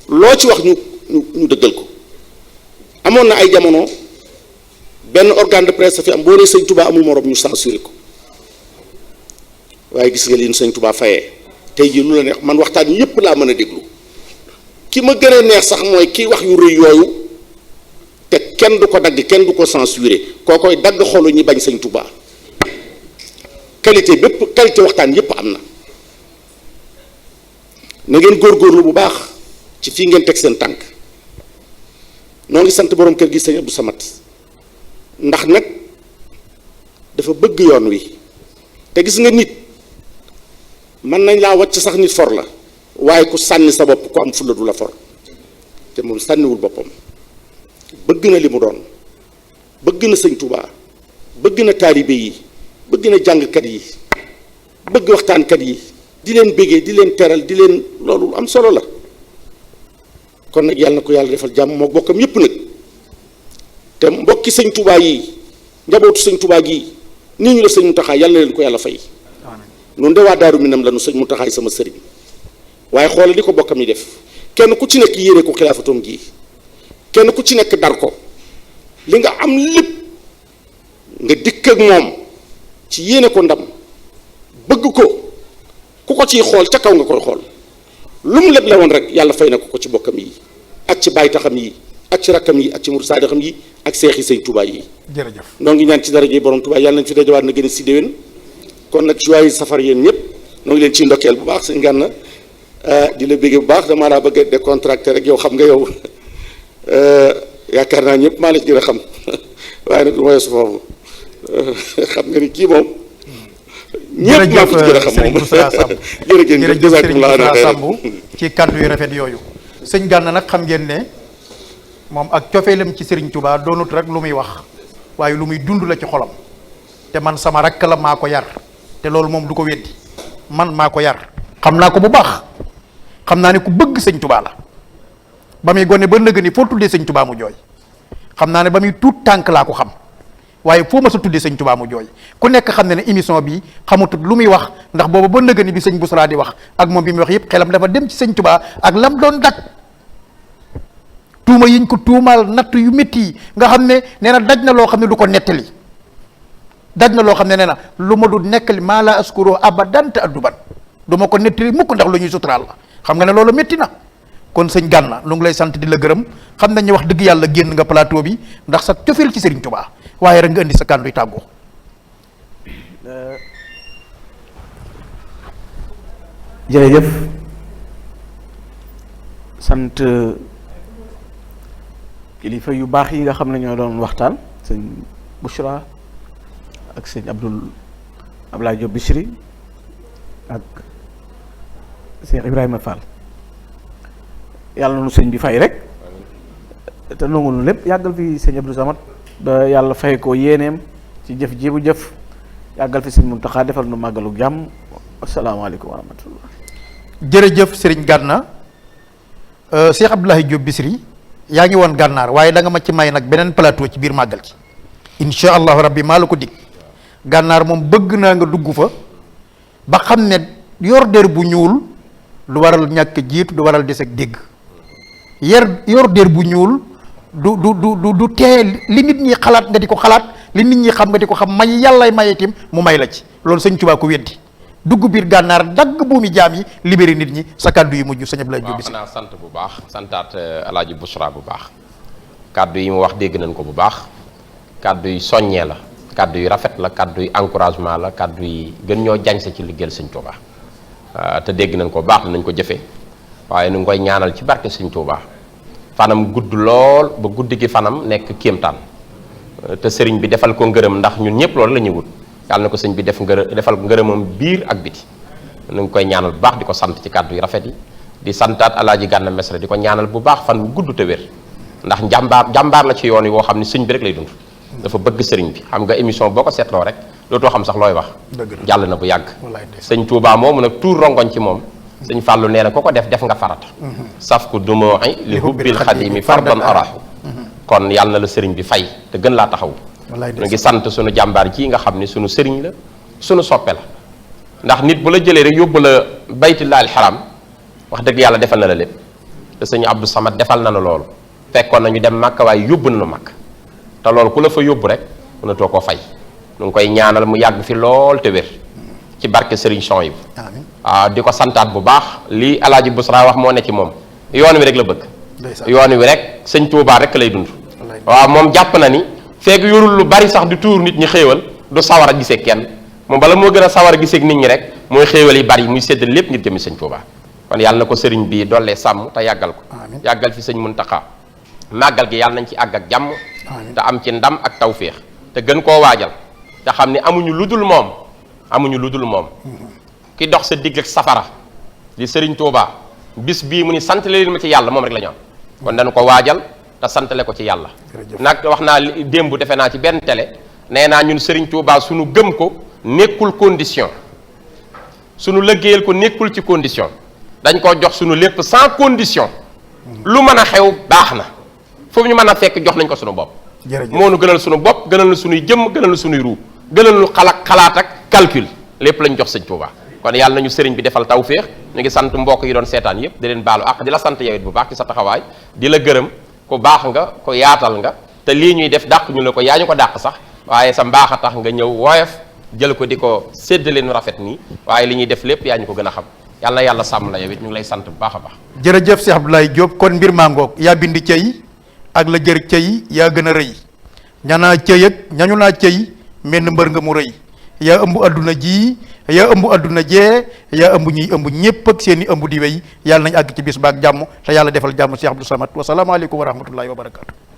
loo ci wax ñu dëggal ko amoon na ay jamono benn organe de presse fi am boo nee Sëñ Touba amul morom ñu censuré ko waaye gis nga li Sëñ Touba fayee tey jii lu la neex man waxtaan yépp laa mën a déglu ki ma gën a neex sax mooy kiy wax yu rëy yooyu te kenn du ko dagg kenn du ko censuré koo koy dagg xolu ñi bañ Sëñ Touba qualité waxtaan yépp am na ngeen góorgóorlu bu baax ci fii ngeen teg seen tànk noo ngi sant borom kër gi Sëñ Abdou Samad ndax nag dafa bëgg yoon wi te gis nga nit mën nañ laa wàcc sax nit for la waaye ku sànni sa bopp ku am fulla du la for te moom sànniwul boppam bëgg na li mu doon bëgg na Sëñ Touba bëgg na taalibe yi bëgg na jàngkat yi bëgg waxtaankat yi di leen béggee di leen teral di leen loolu am solo la kon nag yàlla na ko yàlla defal jàmm moo bokkam yépp nag te mbokki Sëñ Touba yi njabootu Sëñ Touba gi nii ñu def Sëñ Mountakha yàlla na leen ko yàlla fay noonu de waa Daaru Minam la nu Sëñ Mountakha sama sëriñ waaye xoolal li ko bokkam yi def kenn ku ci nekk yéene ko xilaafatoom gi kenn ku ci nekk dar ko li nga am lépp nga dikk ak moom ci yéene ko ndam bëgg ko ku ko ciy xool ca kaw nga koy xool lu mu leble woon rek yàlla fay na ko ci bokkam yi ak ci baay taxam yi ak ci rakkam yi ak ci murid saadixam yi ak seexi Sëñ Touba yi jërëjëf noo ngi ñaan ci daraje borom Touba yàlla nañ fi dajawaat na gën a si déwén kon nag joyeux safar yéen ñëpp noo ngi leen ciy ndokkeel bu baax Sëñ Gana di la bëggee bu baax damaa laa bëgg a décontracté rek yow xam nga yow yaakaar naa ñëpp maa la ci gën a xam waaye nag du ma yeesu foofu xam nga ni kii moom ñëpp maa ko ci gën a xam moom jërëjëf Serigne Moussa Samb ci kàddu yu rafet yooyu Sëñ Gana nag xam ngeen ne moom ak cofeelam ci Serigne Touba doonut rek lu muy wax waaye lu muy dund la ci xolam te man sama rakk la maa ko yar te loolu moom du ko weddi man maa ko yar xam naa ko bu baax xam naa ne ku bëgg Sëñ Touba la ba muy gone ba nëgë ni foo tuddee Sëñ Touba mu jooy xam naa ne ba muy tuut tànk laa ko xam waaye foo ma sa tuddee Sëñ Touba mu jooy ku nekk xam ne ne émission bi xamutut lu muy wax ndax booba ba nëgë ni bi Sëñ Boussra di wax ak moom bi muy wax yëpp xelam dafa dem ci Sëñ Touba ak lam doon daj tuuma yiñ ko tuumaal natt yu métti yi nga xam ne nee na daj na loo xam ne du ko nettali daj na loo xam ne nee na lu ma du nekkali maa la askuro abadan te adduban du ma ko nettali mukk ndax lu ñuy suturaal la xam nga ne loolu métti na. kon sëñ Gana lu ngi lay sant di la gërëm xam nañ ne wax dëgg yàlla génn nga plateau bi ndax sa cofeel ci Serigne Touba waaye rek nga indi sa kàddu yi tàggoo. jërëjëf sant kilifa yu baax yi nga xam ne ñoo doon waxtaan sëñ Bouchra ak sëñ Abdoulaye Diop Bichri ak sëñ Ibrahima Fall. yàlla na nu sëñ bi fay rek te nangu nu lépp yàggal fi sëñ Abdou Samad ba yàlla fay ko yéeneem ci jëf ji bu jëf yàggal fi sëñ Muntaxa defal nu màggalu jàmm asalaamaaleykum wa rahmatullah. jërëjëf Serigne Gana Cheikh Abdoulaye Diop Bichri yaa ngi woon gànnaar waaye da nga ma ci may nag beneen plateau ci biir màggal ci incha allahu rabbi maa la ko dig gànnaar moom bëgg naa nga dugg fa ba xam ne yor der bu ñuul lu waral ñàkk jiitu du waral des ak dégg. yor dér bu ñuul du tee li nit ñi xalaat nga di ko xalaat li nit ñi xam nga di ko xam may yàllay maye tim mu may la ci loolu sëñ Tuubaa ko weddi dugg biir gànnaar dagg buumi jaam yi libéré nit ñi sa kàddu yi mujj sëñ Abdoulaye Diop Bichri. waaw xanaa sant bu baax santaat Alaaji Bouchra bu baax kàddu yi mu wax dégg nañ ko bu baax kàddu yi soññee la kàddu yi rafet la kàddu yi encouragement la kàddu yi gën ñoo jañse ci liggéeyal sëñ Tuubaa te dégg nañ ko baax nañ ko jëfee waaye nu ngi koy ñaanal ci barke sëñ Tuubaa fanam gudd lool ba guddi gi fanam nekk kéemtaan te sëriñ bi defal ko ngërëm ndax ñun ñëpp loolu la ñuy wut yàlla na ko sëñ bi defal ngërëmam biir ak biti nu ngi koy ñaanal bu baax di ko sant ci kàddu yu rafet yi di santaat Alaaji Gana Messere di ko ñaanal bu baax fan bu gudd te wér ndax jàmbaar la ci yoon yi woo xam ne sëñ bi rek lay dund dafa bëgg sëriñ bi xam nga émission boo ko seetloo rek dootoo xam sax looy wax jàll na bu yàgg sëñ Touba moomu nag tuur rongoñ ci moom sëñ Fàllu nee na ko def nga farata saf ku dumooy li hubbil xadimi fardan arahu kon yàlla na la sëriñ bi fay te gën laa taxaw ñu ngi sant sunu jàmbaar ji nga xam ne sunu sëriñ la sunu soppe la ndax nit bu la jëlee rek yóbbu la baytullaahil xaram wax dëgg yàlla defal na la lépp te sëñ Abdou Samad defal na la loolu fekkoon nañu dem Màkka waaye yóbbu na nu Màkka te loolu ku la fa yóbbu rek mënatoo koo fay ñu ngi koy ñaanal mu yàgg fi lool te wér ci barke Serigne Son yi waaw di ko santaat bu baax lii Alaaji Bouchra wax moo ne ci moom yoon wi rek la bëgg yoon wi rek sëñ Touba rek lay dund waaw moom jàpp na ni fekk yorul lu bari sax di tuur nit ñi xéewal du sawar a gisee kenn moom bala moo gën a sawar a gisee nit ñi rek mooy xéewal yi bari muy séddal lépp ngir jëmi sëñ Touba kon yàlla na ko sëriñ bi dollee sàmm te yàggal ko yàggal fi sëñ Muntaxa màggal gi yàlla nañ ci àgg ak jàmm te am ci ndam ak tawféex te gën koo waajal te xam ne amuñu lu dul moom ki dox sa digg ak safara di sëriñ Touba bis bii mu ni santale leen ma ci yàlla moom rek la ñu am kon dañu ko waajal te santale ko ci yàlla nag wax naa démb defe naa ci benn télé nee naa ñun sëriñ Touba suñu gëm ko nekkul condition suñu lëggéeyal ko nekkul ci condition dañ koo jox suñu lépp sans condition lu mën a xew baax na foofu ñu mën a fekk jox nañ ko suñu bopp moo nu gënal suñu bopp gënal na suñuy jëmm gënal na suñuy ruu gënal nu xalaat ak calcul lépp lañ jox sëñ Touba kon yàlla nañu sëriñ bi defal tawféex ñu ngi sant mbokk yi doon seetaan yëpp di leen baalu ak di la sant yow it bu baax ci sa taxawaay di la gërëm ku baax nga ku yaatal nga te lii ñuy def dàq ñu la ko yaa ñu ko dàq sax waaye sa mbaax a tax nga ñëw woyof jël ko di ko séddale nu rafet nii waaye li ñuy def lépp yaa ñu ko gën a xam yàlla na yàlla sàmm la yow it ñu ngi lay sant bu baax a baax. jërëjëf Cheikh Abdoulaye Diop kon mbir maa ngoog yaa bind cëy ak la jër cëy yaa gën a rëy ñanaa cëy ak ñañu naa cëy menn mbër nga mu rëy yaa ëmb adduna ji yaa ëmb adduna jee yaa ëmb ñuy ëmb ñépp ak seen i ëmb di wéy yàlla nañ àgg ci bis baak jàmm te yàlla defal jàmm Cheikh Abdou Samad wasalaamaaleykum wa rahmatullahi wa barakaatu.